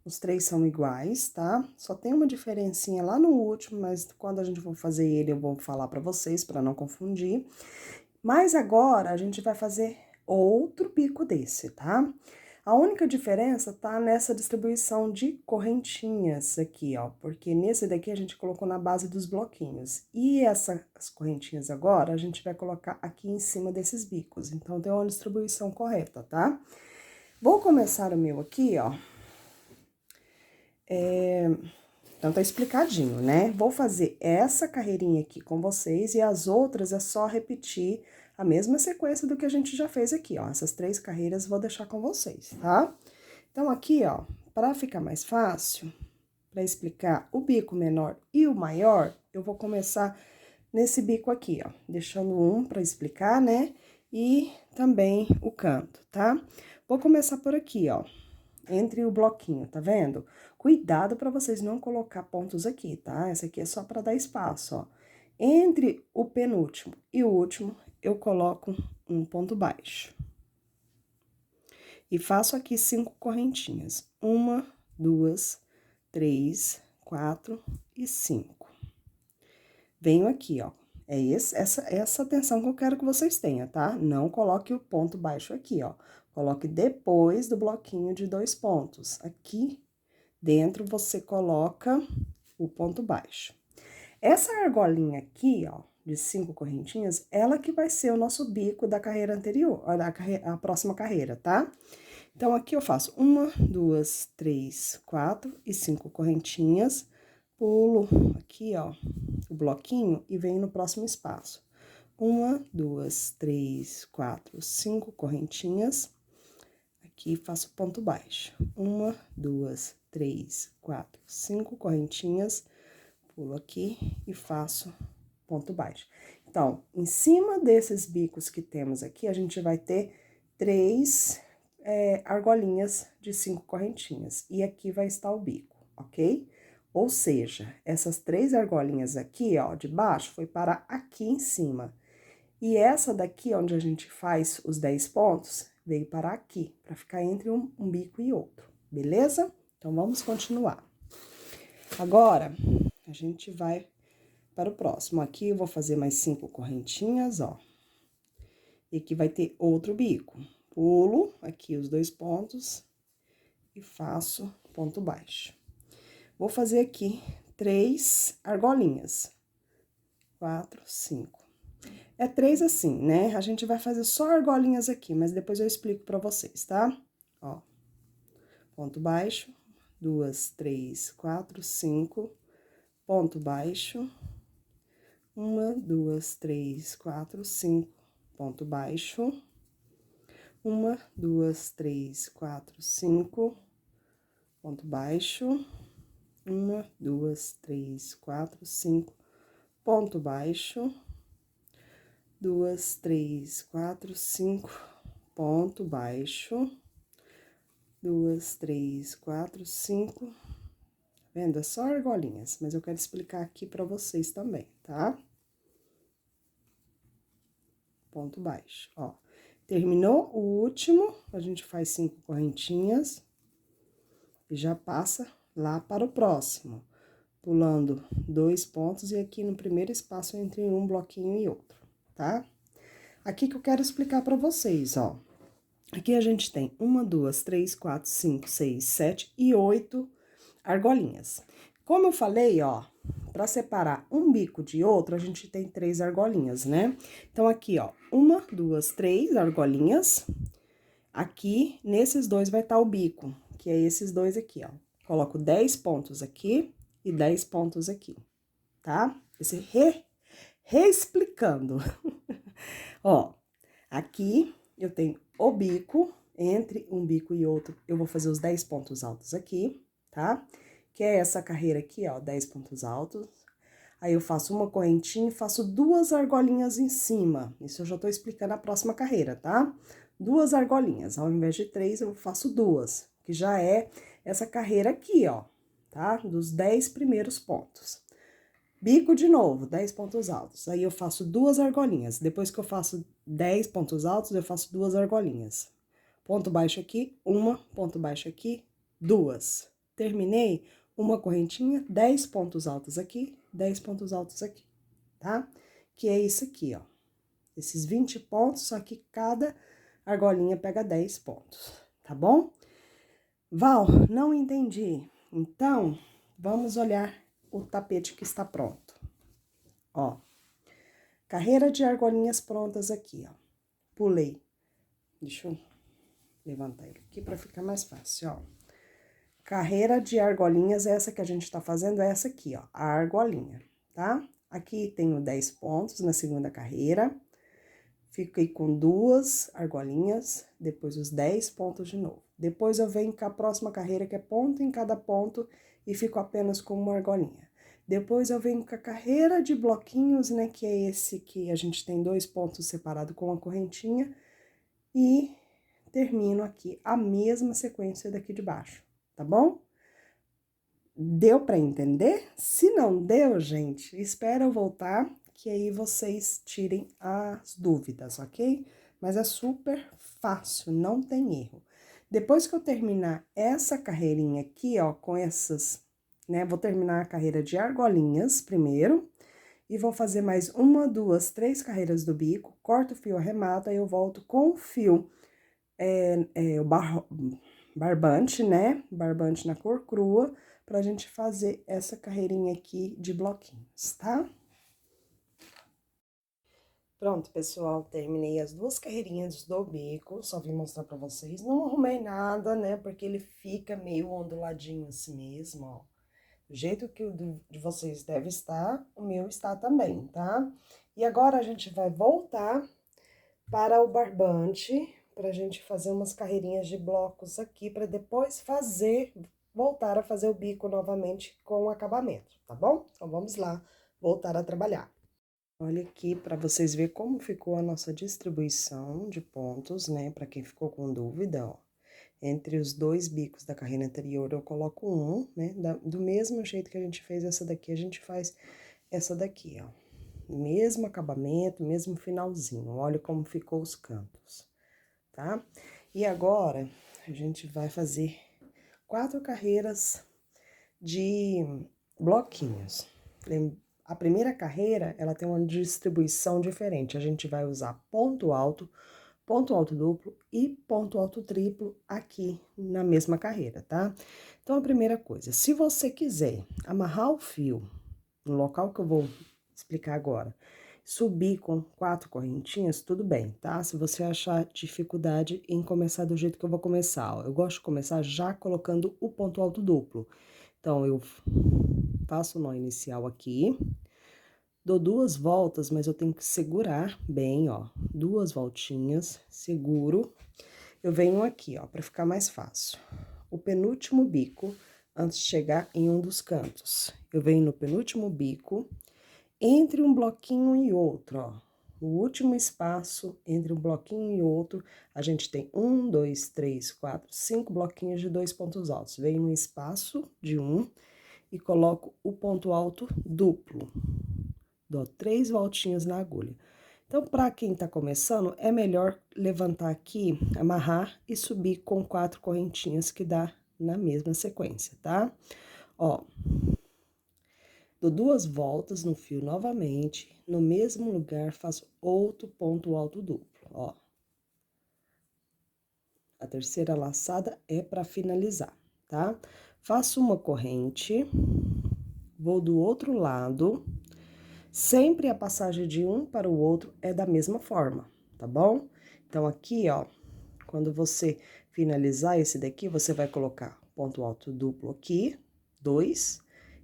A: os 3 são iguais, tá? Só tem uma diferencinha lá no último, mas quando a gente for fazer ele, eu vou falar para vocês, para não confundir. Mas agora, a gente vai fazer outro bico desse, tá? A única diferença tá nessa distribuição de correntinhas aqui, ó, porque nesse daqui a gente colocou na base dos bloquinhos. E essas correntinhas agora, a gente vai colocar aqui em cima desses bicos, então tem uma distribuição correta, tá? Vou começar o meu aqui, ó. Então, tá explicadinho, né? Vou fazer essa carreirinha aqui com vocês e as outras é só repetir a mesma sequência do que a gente já fez aqui, ó. Essas 3 carreiras vou deixar com vocês, tá? Então, aqui, ó, pra ficar mais fácil, pra explicar o bico menor e o maior, eu vou começar nesse bico aqui, ó. Deixando um pra explicar, né? e também o canto, tá? Vou começar por aqui, ó, entre o bloquinho, tá vendo? Cuidado para vocês não colocar pontos aqui, tá? Essa aqui é só para dar espaço, ó. Entre o penúltimo e o último, eu coloco um ponto baixo. E faço aqui 5 correntinhas. 1, 2, 3, 4 e 5. Venho aqui, ó. É essa atenção que eu quero que vocês tenham, tá? Não coloque o ponto baixo aqui, ó. Coloque depois do bloquinho de 2 pontos. Aqui dentro você coloca o ponto baixo. Essa argolinha aqui, ó, de 5 correntinhas, ela que vai ser o nosso bico da carreira anterior, a próxima carreira, tá? Então, aqui eu faço 1, 2, 3, 4 e 5 correntinhas, pulo aqui, ó, o bloquinho e venho no próximo espaço. 1, 2, 3, 4, 5 correntinhas, aqui faço ponto baixo. 1, 2, 3, 4, 5 correntinhas, pulo aqui e faço ponto baixo. Então, em cima desses bicos que temos aqui, a gente vai ter 3 argolinhas de 5 correntinhas. E aqui vai estar o bico, ok? Ou seja, essas 3 argolinhas aqui, ó, de baixo, foi para aqui em cima. E essa daqui, onde a gente faz os 10 pontos, veio para aqui, para ficar entre um bico e outro, beleza? Então, vamos continuar. Agora, a gente vai para o próximo. Aqui eu vou fazer mais 5 correntinhas, ó. E aqui vai ter outro bico. Pulo aqui os 2 pontos e faço ponto baixo. Vou fazer aqui 3 argolinhas. 4, 5. É 3 assim, né? A gente vai fazer só argolinhas aqui, mas depois eu explico pra vocês, tá? Ó, ponto baixo, 2, 3, 4, 5, ponto baixo, 1, 2, 3, 4, 5, ponto baixo, 1, 2, 3, 4, 5, ponto baixo, 1, 2, 3, 4, 5, ponto baixo, 2, 3, 4, 5, ponto baixo, 2, 3, 4, 5, tá vendo? É só argolinhas, mas eu quero explicar aqui pra vocês também, tá? Ponto baixo, ó. Terminou o último, a gente faz 5 correntinhas e já passa lá para o próximo, pulando 2 pontos e aqui no primeiro espaço entre um bloquinho e outro, tá? Aqui que eu quero explicar para vocês, ó. Aqui a gente tem 1, 2, 3, 4, 5, 6, 7 e 8 argolinhas. Como eu falei, ó, para separar um bico de outro, a gente tem 3 argolinhas, né? Então, aqui, ó, 1, 2, 3 argolinhas. Aqui, nesses dois vai estar o bico, que é esses dois aqui, ó. Coloco 10 pontos aqui e 10 pontos aqui, tá? Esse reexplicando. Ó, aqui eu tenho o bico, entre um bico e outro, eu vou fazer os 10 pontos altos aqui, tá? Que é essa carreira aqui, ó, 10 pontos altos. Aí, eu faço uma correntinha e faço 2 argolinhas em cima. Isso eu já tô explicando a próxima carreira, tá? 2 argolinhas, ao invés de 3, eu faço 2, que já é essa carreira aqui, ó, tá? Dos 10 primeiros pontos. Bico de novo, 10 pontos altos. Aí, eu faço 2 argolinhas. Depois que eu faço 10 pontos altos, eu faço 2 argolinhas. Ponto baixo aqui, uma, ponto baixo aqui, 2. Terminei, uma correntinha, 10 pontos altos aqui, 10 pontos altos aqui, tá? Que é isso aqui, ó. Esses 20 pontos, só que cada argolinha pega 10 pontos, tá bom? Val, não entendi. Então, vamos olhar o tapete que está pronto. Ó, carreira de argolinhas prontas aqui, ó. Pulei. Deixa eu levantar ele aqui para ficar mais fácil, ó. Carreira de argolinhas, essa que a gente tá fazendo é essa aqui, ó, a argolinha, tá? Aqui tenho 10 pontos na segunda carreira. Fiquei com 2 argolinhas, depois os 10 pontos de novo. Depois eu venho com a próxima carreira, que é ponto em cada ponto, e fico apenas com uma argolinha. Depois eu venho com a carreira de bloquinhos, né, que é esse que a gente tem 2 pontos separados com a correntinha, e termino aqui a mesma sequência daqui de baixo, tá bom? Deu para entender? Se não deu, gente, espera eu voltar, que aí vocês tirem as dúvidas, ok? Mas é super fácil, não tem erro. Depois que eu terminar essa carreirinha aqui, ó, com essas, né, vou terminar a carreira de argolinhas primeiro, e vou fazer mais uma, duas, três carreiras do bico, corto o fio arremado, aí eu volto com o fio, o barbante, né, barbante na cor crua, pra gente fazer essa carreirinha aqui de bloquinhos, tá? Pronto, pessoal, terminei as 2 carreirinhas do bico, só vim mostrar pra vocês. Não arrumei nada, né, porque ele fica meio onduladinho assim mesmo, ó. Do jeito que o de vocês deve estar, o meu está também, tá? E agora a gente vai voltar para o barbante, pra gente fazer umas carreirinhas de blocos aqui, pra depois voltar a fazer o bico novamente com o acabamento, tá bom? Então, vamos lá, voltar a trabalhar. Olha aqui para vocês verem como ficou a nossa distribuição de pontos, né? Para quem ficou com dúvida, ó. Entre os 2 bicos da carreira anterior, eu coloco um, né? Do mesmo jeito que a gente fez essa daqui, a gente faz essa daqui, ó. Mesmo acabamento, mesmo finalzinho. Olha como ficou os cantos, tá? E agora, a gente vai fazer 4 carreiras de bloquinhos. A primeira carreira, ela tem uma distribuição diferente. A gente vai usar ponto alto duplo e ponto alto triplo aqui na mesma carreira, tá? Então, a primeira coisa, se você quiser amarrar o fio no local que eu vou explicar agora, subir com 4 correntinhas, tudo bem, tá? Se você achar dificuldade em começar do jeito que eu vou começar, ó, eu gosto de começar já colocando o ponto alto duplo. Então, eu faço o nó inicial aqui, dou 2 voltas, mas eu tenho que segurar bem, ó, 2 voltinhas, seguro. Eu venho aqui, ó, pra ficar mais fácil. O penúltimo bico, antes de chegar em um dos cantos. Eu venho no penúltimo bico, entre um bloquinho e outro, ó. O último espaço entre um bloquinho e outro, a gente tem 1, 2, 3, 4, 5 bloquinhos de 2 pontos altos. Venho no espaço de um e coloco o ponto alto duplo. Dou 3 voltinhas na agulha. Então, para quem tá começando, é melhor levantar aqui, amarrar e subir com 4 correntinhas que dá na mesma sequência, tá? Ó, dou 2 voltas no fio novamente, no mesmo lugar faço outro ponto alto duplo, ó. A terceira laçada é para finalizar, tá? Faço uma corrente, vou do outro lado. Sempre a passagem de um para o outro é da mesma forma, tá bom? Então, aqui, ó, quando você finalizar esse daqui, você vai colocar ponto alto duplo aqui, 2,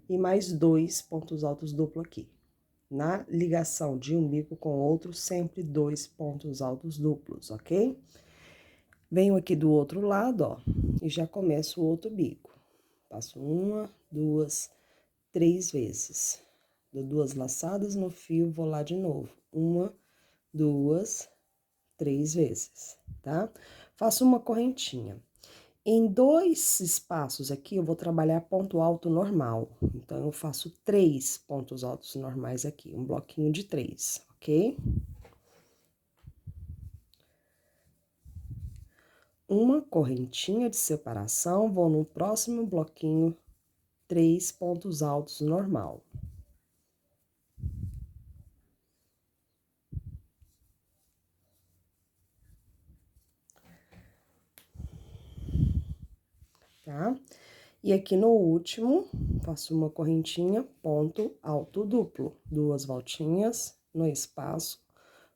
A: e mais 2 pontos altos duplo aqui. Na ligação de um bico com outro, sempre 2 pontos altos duplos, ok? Venho aqui do outro lado, ó, e já começo o outro bico. Passo 1, 2, 3 vezes. Dou 2 laçadas no fio, vou lá de novo. 1, 2, 3 vezes, tá? Faço uma correntinha. Em 2 espaços aqui, eu vou trabalhar ponto alto normal. Então, eu faço 3 pontos altos normais aqui, um bloquinho de 3, ok? Uma correntinha de separação, vou no próximo bloquinho, 3 pontos altos normal. Tá? E aqui no último, faço uma correntinha, ponto alto duplo, 2 voltinhas no espaço,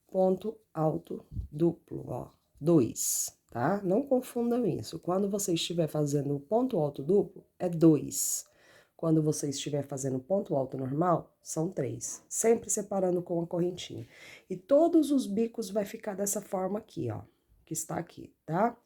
A: ponto alto duplo, ó, 2, tá? Não confundam isso. Quando você estiver fazendo o ponto alto duplo, é 2. Quando você estiver fazendo ponto alto normal, são 3. Sempre separando com a correntinha. E todos os bicos vai ficar dessa forma aqui, ó, que está aqui, tá?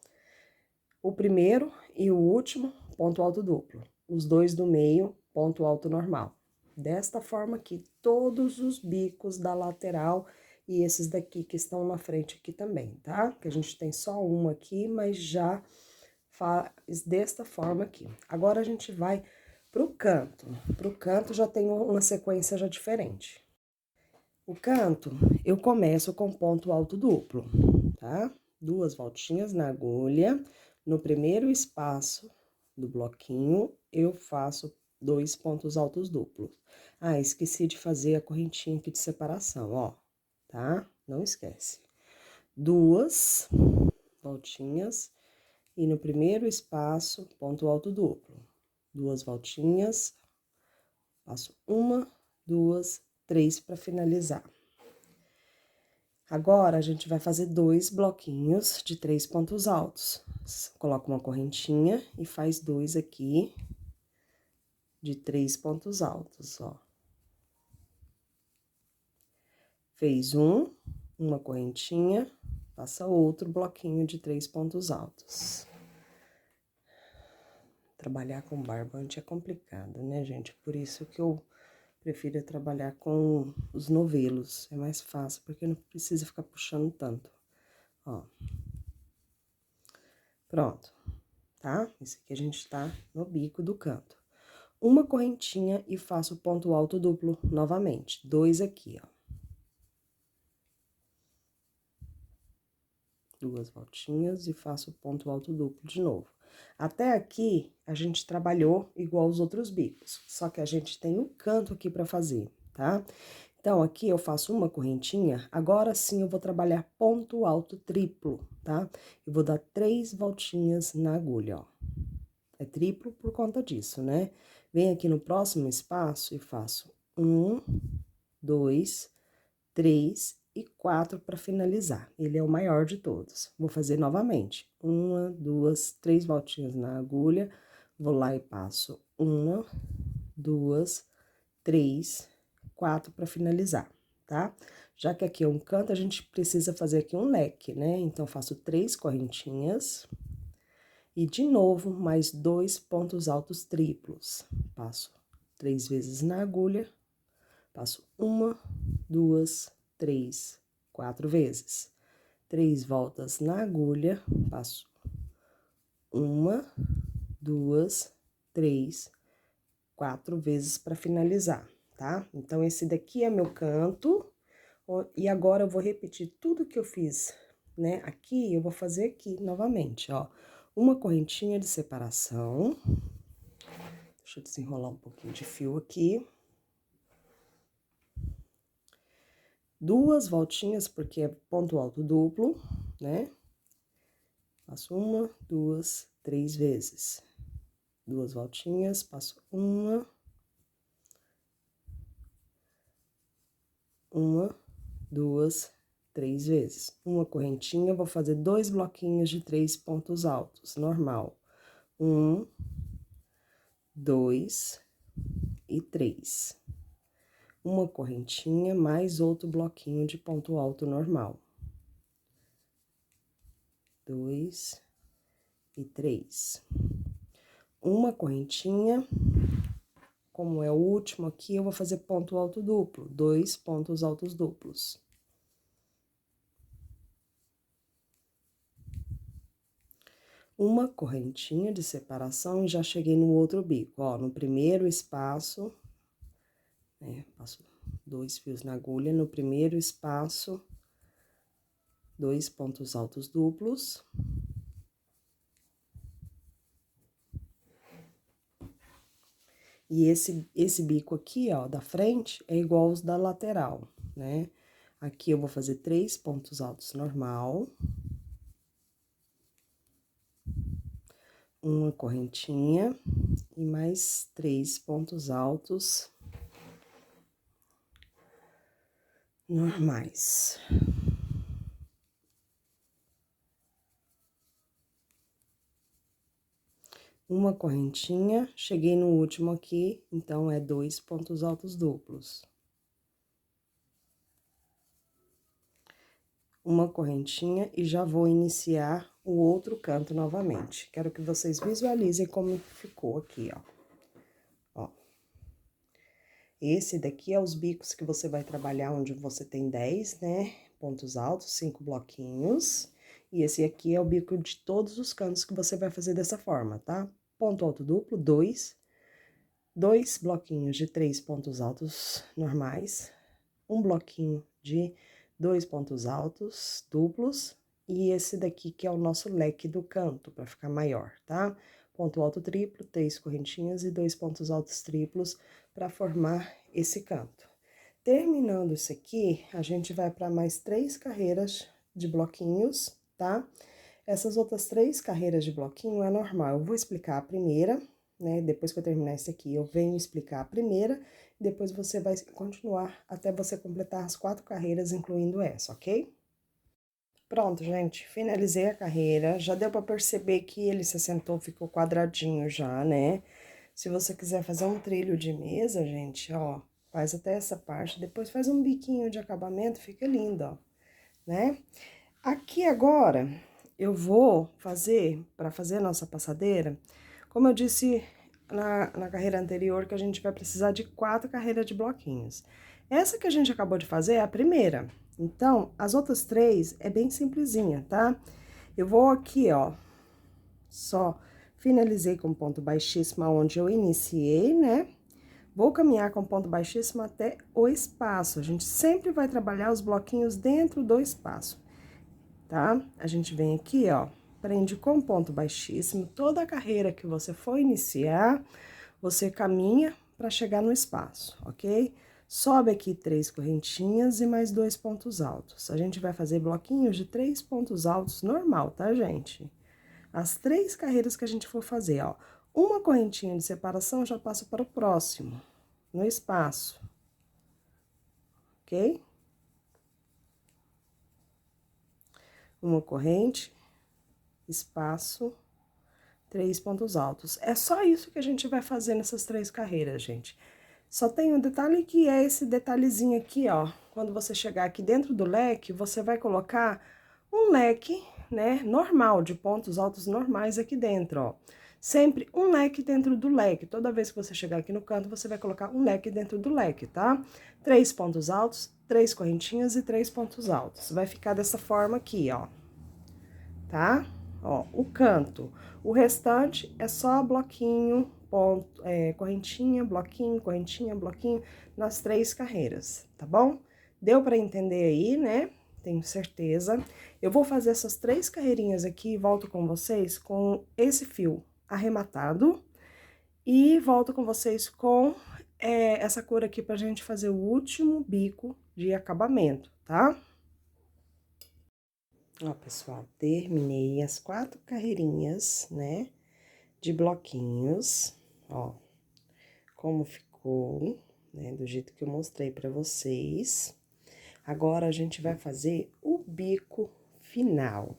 A: O primeiro e o último, ponto alto duplo. Os 2 do meio, ponto alto normal. desta forma aqui, todos os bicos da lateral e esses daqui que estão na frente aqui também, tá? Que a gente tem só uma aqui, mas já faz desta forma aqui. Agora, a gente vai pro canto. Pro canto já tem uma sequência já diferente. O canto, eu começo com ponto alto duplo, tá? 2 voltinhas na agulha. No primeiro espaço do bloquinho, eu faço 2 pontos altos duplos. Ah, esqueci de fazer a correntinha aqui de separação, ó, tá? Não esquece. 2 voltinhas e no primeiro espaço, ponto alto duplo. 2 voltinhas, faço 1, 2, 3 para finalizar. Agora, a gente vai fazer 2 bloquinhos de 3 pontos altos. Coloca uma correntinha e faz 2 aqui de 3 pontos altos, ó. Fez uma correntinha, passa outro bloquinho de 3 pontos altos. Trabalhar com barbante é complicado, né, gente? Por isso que eu prefiro trabalhar com os novelos, é mais fácil, porque não precisa ficar puxando tanto, ó. Pronto, tá? Esse aqui a gente tá no bico do canto. Uma correntinha e faço ponto alto duplo novamente, 2 aqui, ó. 2 voltinhas e faço ponto alto duplo de novo. Até aqui, a gente trabalhou igual os outros bicos, só que a gente tem um canto aqui pra fazer, tá? Então, aqui eu faço uma correntinha, agora sim eu vou trabalhar ponto alto triplo, tá? Eu vou dar 3 voltinhas na agulha, ó. É triplo por conta disso, né? Venho aqui no próximo espaço e faço 1, 2, 3 e 4 para finalizar. Ele é o maior de todos. Vou fazer novamente. 1, 2, 3 voltinhas na agulha. Vou lá e passo 1, 2, 3, 4 para finalizar, tá? Já que aqui é um canto, a gente precisa fazer aqui um leque, né? Então, faço 3 correntinhas. E, de novo, mais 2 pontos altos triplos. Passo 3 vezes na agulha. Passo 1, 2, 3, 4 vezes. 3 voltas na agulha, passo 1, 2, 3, 4 vezes para finalizar, tá? Então, esse daqui é meu canto, e agora eu vou repetir tudo que eu fiz, né? Aqui, eu vou fazer aqui novamente, ó. Uma correntinha de separação. Deixa eu desenrolar um pouquinho de fio aqui. 2 voltinhas, porque é ponto alto duplo, né? Faço 1, 2, 3 vezes. 2 voltinhas, passo 1, 2, 3 vezes. Uma correntinha, vou fazer 2 bloquinhos de 3 pontos altos, normal. 1, 2 e 3. Uma correntinha, mais outro bloquinho de ponto alto normal. 2 e 3. Uma correntinha, como é o último aqui, eu vou fazer ponto alto duplo, 2 pontos altos duplos. Uma correntinha de separação e já cheguei no outro bico, ó, no primeiro espaço, né, passo 2 fios na agulha, no primeiro espaço, 2 pontos altos duplos. E esse bico aqui, ó, da frente, é igual aos da lateral, né? Aqui eu vou fazer 3 pontos altos normal. Uma correntinha e mais 3 pontos altos normais. Uma correntinha, cheguei no último aqui, então, é 2 pontos altos duplos. Uma correntinha e já vou iniciar o outro canto novamente. Quero que vocês visualizem como ficou aqui, ó. Ó. Esse daqui é os bicos que você vai trabalhar onde você tem 10, né? Pontos altos, 5 bloquinhos. E esse aqui é o bico de todos os cantos que você vai fazer dessa forma, tá? Ponto alto duplo, 2. 2 bloquinhos de 3 pontos altos normais. Um bloquinho de 2 pontos altos duplos. E esse daqui que é o nosso leque do canto, para ficar maior, tá? Ponto alto triplo, 3 correntinhas e 2 pontos altos triplos para formar esse canto. Terminando isso aqui, a gente vai para mais 3 carreiras de bloquinhos, tá? Essas outras 3 carreiras de bloquinho é normal. Eu vou explicar a primeira, né? Depois que eu terminar esse aqui, eu venho explicar a primeira, depois você vai continuar até você completar as 4 carreiras, incluindo essa, ok? Pronto, gente, finalizei a carreira. Já deu para perceber que ele se assentou, ficou quadradinho já, né? Se você quiser fazer um trilho de mesa, gente, ó, faz até essa parte, depois faz um biquinho de acabamento, fica lindo, ó, né? Aqui agora, eu vou fazer, para fazer a nossa passadeira, como eu disse na carreira anterior, que a gente vai precisar de 4 carreiras de bloquinhos. Essa que a gente acabou de fazer é a primeira. Então, as outras 3 é bem simplesinha, tá? Eu vou aqui, ó, só finalizei com ponto baixíssimo onde eu iniciei, né? Vou caminhar com ponto baixíssimo até o espaço. A gente sempre vai trabalhar os bloquinhos dentro do espaço, tá? A gente vem aqui, ó, prende com ponto baixíssimo. Toda a carreira que você for iniciar, você caminha para chegar no espaço, ok? Sobe aqui 3 correntinhas e mais 2 pontos altos. A gente vai fazer bloquinhos de 3 pontos altos normal, tá, gente? As 3 carreiras que a gente for fazer, ó. Uma correntinha de separação, já passo para o próximo, no espaço, ok? Uma corrente, espaço, 3 pontos altos. É só isso que a gente vai fazer nessas 3 carreiras, gente. Só tem um detalhe que é esse detalhezinho aqui, ó. Quando você chegar aqui dentro do leque, você vai colocar um leque, né, normal, de pontos altos normais aqui dentro, ó. Sempre um leque dentro do leque. Toda vez que você chegar aqui no canto, você vai colocar um leque dentro do leque, tá? 3 pontos altos, 3 correntinhas e 3 pontos altos. Vai ficar dessa forma aqui, ó. Tá? Ó, o canto. O restante é só bloquinho, ponto, correntinha, bloquinho, nas 3 carreiras, tá bom? Deu para entender aí, né? Tenho certeza. Eu vou fazer essas 3 carreirinhas aqui e volto com vocês com esse fio arrematado. E volto com vocês com essa cor aqui pra gente fazer o último bico de acabamento, tá? Ó, pessoal, terminei as 4 carreirinhas, né, de bloquinhos, ó, como ficou, né, do jeito que eu mostrei pra vocês. Agora, a gente vai fazer o bico final,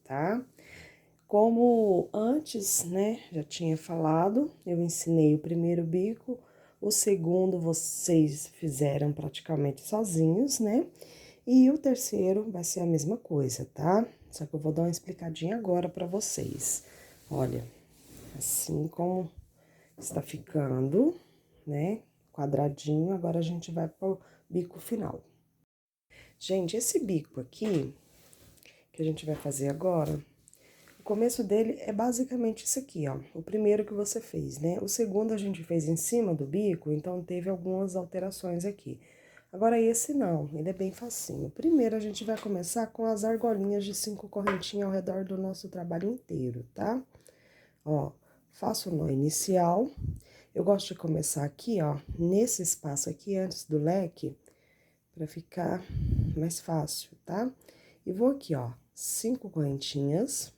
A: tá? Como antes, né, já tinha falado, eu ensinei o primeiro bico, o segundo vocês fizeram praticamente sozinhos, né? E o terceiro vai ser a mesma coisa, tá? Só que eu vou dar uma explicadinha agora pra vocês. Olha, assim como está ficando, né? Quadradinho, agora a gente vai pro bico final. Gente, esse bico aqui, que a gente vai fazer agora, o começo dele é basicamente isso aqui, ó. O primeiro que você fez, né? O segundo a gente fez em cima do bico, então teve algumas alterações aqui. Agora, esse não, ele é bem facinho. Primeiro, a gente vai começar com as argolinhas de 5 correntinhas ao redor do nosso trabalho inteiro, tá? Ó, faço o nó inicial. Eu gosto de começar aqui, ó, nesse espaço aqui, antes do leque, pra ficar mais fácil, tá? E vou aqui, ó, 5 correntinhas.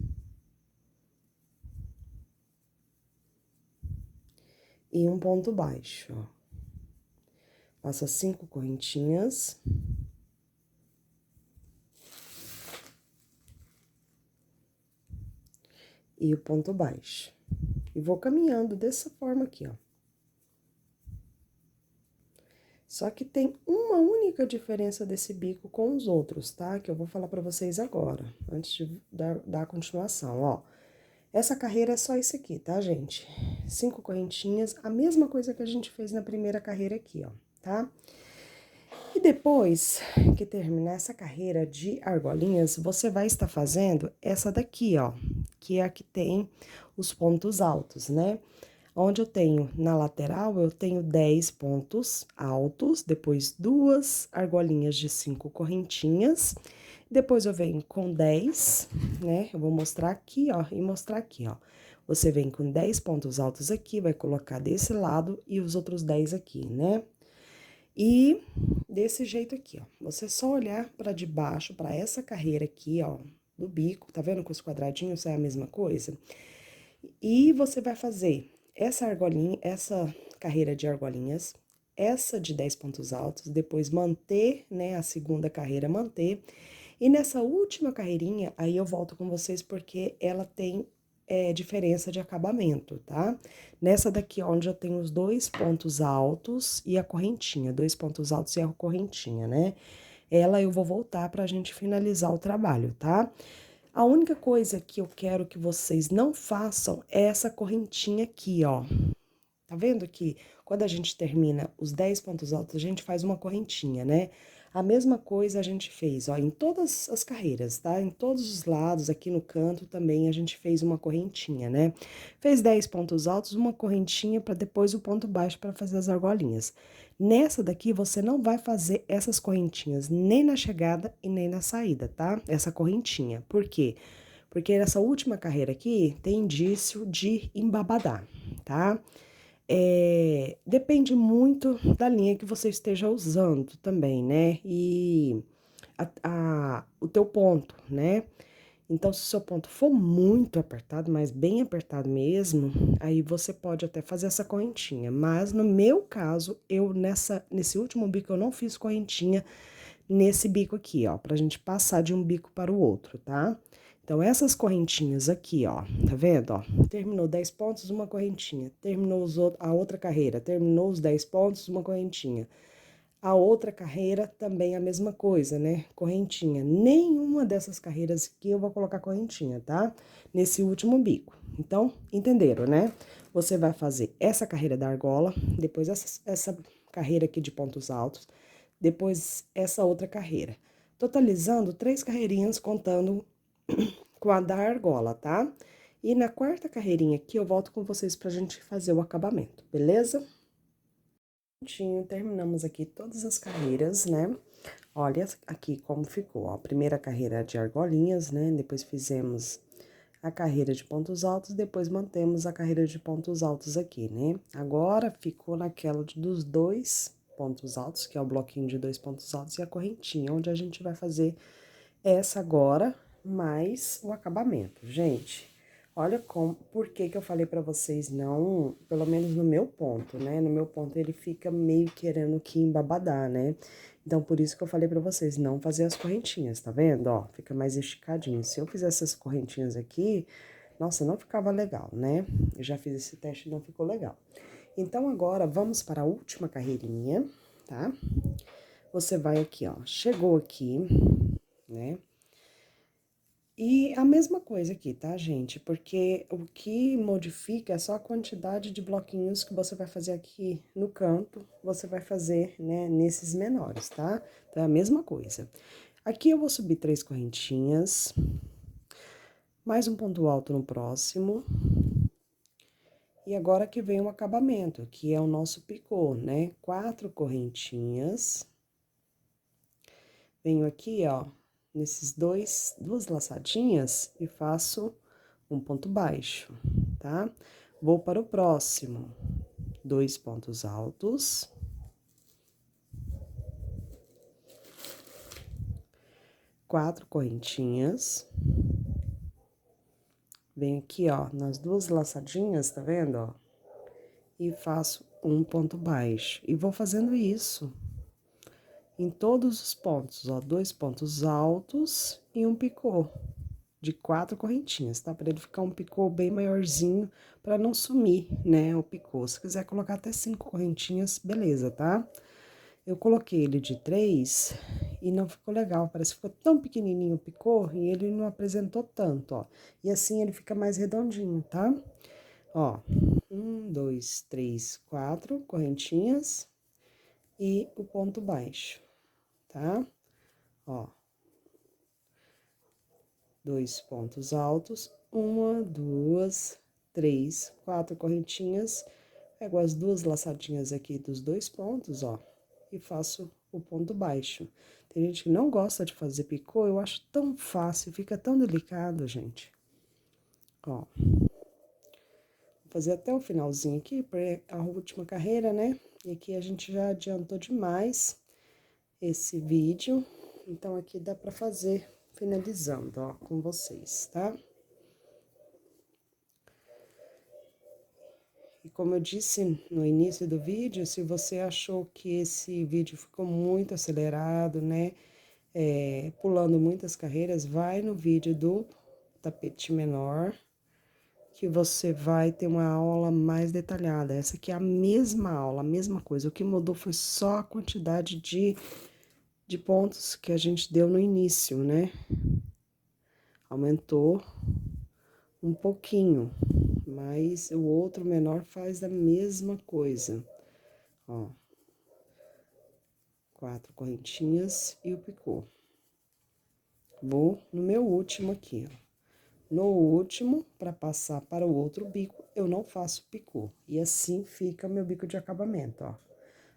A: E um ponto baixo, ó. Passa 5 correntinhas. E o ponto baixo. E vou caminhando dessa forma aqui, ó. Só que tem uma única diferença desse bico com os outros, tá? Que eu vou falar pra vocês agora, antes de dar a continuação, ó. Essa carreira é só isso aqui, tá, gente? 5 correntinhas, a mesma coisa que a gente fez na primeira carreira aqui, ó, tá? E depois que terminar essa carreira de argolinhas, você vai estar fazendo essa daqui, ó, que é a que tem os pontos altos, né? Onde eu tenho na lateral, eu tenho 10 pontos altos, depois duas argolinhas de 5 correntinhas, depois eu venho com 10, né? Eu vou mostrar aqui, ó, e mostrar aqui, ó. Você vem com 10 pontos altos aqui, vai colocar desse lado e os outros 10 aqui, né? E desse jeito aqui, ó. Você só olhar para debaixo, para essa carreira aqui, ó, do bico, tá vendo que os quadradinhos é a mesma coisa? E você vai fazer essa argolinha, essa carreira de argolinhas, essa de 10 pontos altos, depois manter, né, a segunda carreira manter. E nessa última carreirinha, aí eu volto com vocês porque ela tem diferença de acabamento, tá? Nessa daqui, onde eu tenho os 2 pontos altos e a correntinha, 2 pontos altos e a correntinha, né? Ela eu vou voltar pra gente finalizar o trabalho, tá? A única coisa que eu quero que vocês não façam é essa correntinha aqui, ó. Tá vendo que quando a gente termina os 10 pontos altos, a gente faz uma correntinha, né? A mesma coisa a gente fez, ó, em todas as carreiras, tá? Em todos os lados, aqui no canto também a gente fez uma correntinha, né? Fez 10 pontos altos, uma correntinha para depois o ponto baixo para fazer as argolinhas. Nessa daqui, você não vai fazer essas correntinhas nem na chegada e nem na saída, tá? Essa correntinha. Por quê? Porque nessa última carreira aqui tem indício de embabadar, tá? Depende muito da linha que você esteja usando também, né? E o teu ponto, né? Então, se o seu ponto for muito apertado, mas bem apertado mesmo, aí você pode até fazer essa correntinha. Mas no meu caso, nesse último bico, eu não fiz correntinha nesse bico aqui, ó, pra gente passar de um bico para o outro, tá? Então, essas correntinhas aqui, ó, tá vendo, ó? Terminou 10 pontos, uma correntinha. Terminou a outra carreira, terminou os 10 pontos, uma correntinha. A outra carreira também a mesma coisa, né? Correntinha. Nenhuma dessas carreiras aqui eu vou colocar correntinha, tá? Nesse último bico. Então, entenderam, né? Você vai fazer essa carreira da argola, depois essa carreira aqui de pontos altos, depois essa outra carreira. Totalizando 3 carreirinhas, contando com a da argola, tá? E na quarta carreirinha aqui, eu volto com vocês pra gente fazer o acabamento, beleza? Prontinho, terminamos aqui todas as carreiras, né? Olha aqui como ficou, ó. Primeira carreira de argolinhas, né? Depois fizemos a carreira de pontos altos, depois mantemos a carreira de pontos altos aqui, né? Agora, ficou naquela dos 2 pontos altos, que é o bloquinho de 2 pontos altos, e a correntinha, onde a gente vai fazer essa agora, mais o acabamento. Gente, olha por que que eu falei pra vocês não, pelo menos no meu ponto, né? No meu ponto ele fica meio querendo que embabadar, né? Então, por isso que eu falei pra vocês não fazer as correntinhas, tá vendo? Ó, fica mais esticadinho. Se eu fizesse essas correntinhas aqui, nossa, não ficava legal, né? Eu já fiz esse teste e não ficou legal. Então, agora, vamos para a última carreirinha, tá? Você vai aqui, ó, chegou aqui, né? E a mesma coisa aqui, tá, gente? Porque o que modifica é só a quantidade de bloquinhos que você vai fazer aqui no canto, você vai fazer, né, nesses menores, tá? Então, é a mesma coisa. Aqui eu vou subir 3 correntinhas, mais um ponto alto no próximo. E agora que vem o acabamento, que é o nosso picô, né? 4 correntinhas. Venho aqui, ó, nesses duas laçadinhas e faço um ponto baixo, tá? Vou para o próximo, 2 pontos altos. Quatro correntinhas. Venho aqui, ó, nas duas laçadinhas, tá vendo, ó? E faço um ponto baixo. E vou fazendo isso em todos os pontos, ó, 2 pontos altos e um picô de 4 correntinhas, tá? Para ele ficar um picô bem maiorzinho, para não sumir, né, o picô. Se quiser colocar até 5 correntinhas, beleza, tá? Eu coloquei ele de 3 e não ficou legal, parece que ficou tão pequenininho o picô e ele não apresentou tanto, ó. E assim ele fica mais redondinho, tá? Ó, 1, 2, 3, 4 correntinhas. e o ponto baixo, tá? Ó. 2 pontos altos, 1, 2, 3, 4 correntinhas, pego as 2 laçadinhas aqui dos 2 pontos, ó, e faço o ponto baixo. Tem gente que não gosta de fazer picô, eu acho tão fácil, fica tão delicado, gente. Ó, vou fazer até o finalzinho aqui, para a última carreira, né? E aqui a gente já adiantou demais esse vídeo, então aqui dá pra fazer finalizando, ó, com vocês, tá? E como eu disse no início do vídeo, se você achou que esse vídeo ficou muito acelerado, né, pulando muitas carreiras, vai no vídeo do tapete menor, que você vai ter uma aula mais detalhada. Essa aqui é a mesma aula, a mesma coisa. O que mudou foi só a quantidade de pontos que a gente deu no início, né? Aumentou um pouquinho, mas o outro menor faz a mesma coisa, ó. 4 correntinhas e o picô. Vou no meu último aqui, ó. No último, para passar para o outro bico, eu não faço picô. E assim fica meu bico de acabamento, ó.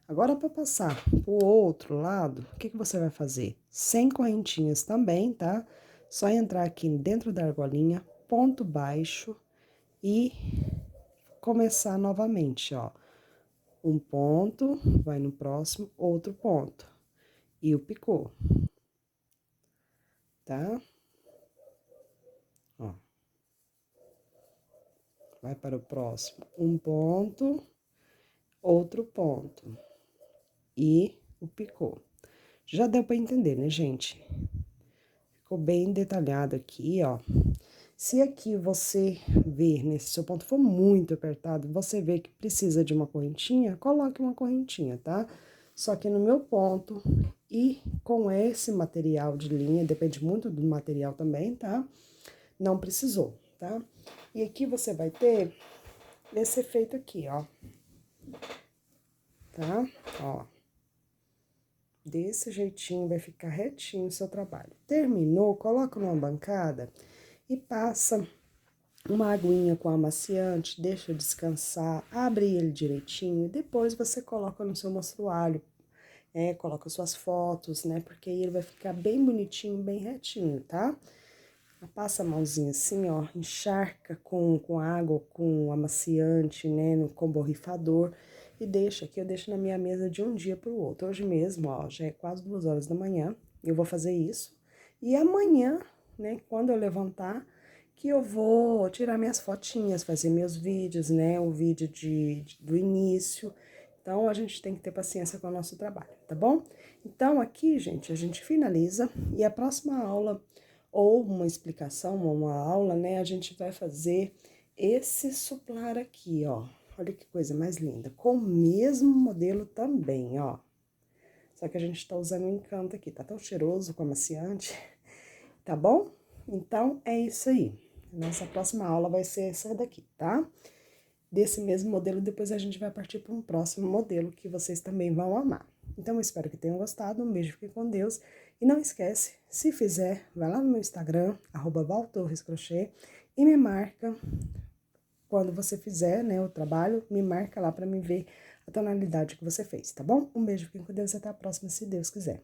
A: Agora, para passar pro outro lado, o que que você vai fazer? 100 correntinhas também, tá? Só entrar aqui dentro da argolinha, ponto baixo e começar novamente, ó. Um ponto, vai no próximo, outro ponto. E o picô, tá? Ó. Vai para o próximo, um ponto, outro ponto. E o picô. Já deu para entender, né, gente? Ficou bem detalhado aqui, ó. Se aqui você ver, né, se seu ponto for muito apertado, você vê que precisa de uma correntinha, coloque uma correntinha, tá? Só que no meu ponto e com esse material de linha, depende muito do material também, tá? Não precisou, tá? E aqui você vai ter esse efeito aqui, ó. Tá? Ó. Desse jeitinho vai ficar retinho o seu trabalho. Terminou, coloca numa bancada e passa uma aguinha com amaciante, deixa descansar, abre ele direitinho e depois você coloca no seu mostruário, coloca suas fotos, né? Porque aí ele vai ficar bem bonitinho, bem retinho, tá? Passa a mãozinha assim, ó, encharca com água, com amaciante, né, com borrifador e deixa aqui, eu deixo na minha mesa de um dia para o outro. Hoje mesmo, ó, já é quase 2 horas da manhã, eu vou fazer isso. E amanhã, né, quando eu levantar, que eu vou tirar minhas fotinhas, fazer meus vídeos, né, o vídeo do início. Então, a gente tem que ter paciência com o nosso trabalho, tá bom? Então, aqui, gente, a gente finaliza e a próxima aula ou uma explicação, ou uma aula, né, a gente vai fazer esse suplar aqui, ó. Olha que coisa mais linda, com o mesmo modelo também, ó. Só que a gente tá usando um encanto aqui, tá tão cheiroso com amaciante, tá bom? Então, é isso aí. Nossa próxima aula vai ser essa daqui, tá? Desse mesmo modelo, depois a gente vai partir para um próximo modelo que vocês também vão amar. Então, eu espero que tenham gostado. Um beijo, fique com Deus. E não esquece, se fizer, vai lá no meu Instagram, @valtorrescrochê, e me marca quando você fizer, né, o trabalho, me marca lá para me ver a tonalidade que você fez, tá bom? Um beijo, fique com Deus e até a próxima, se Deus quiser.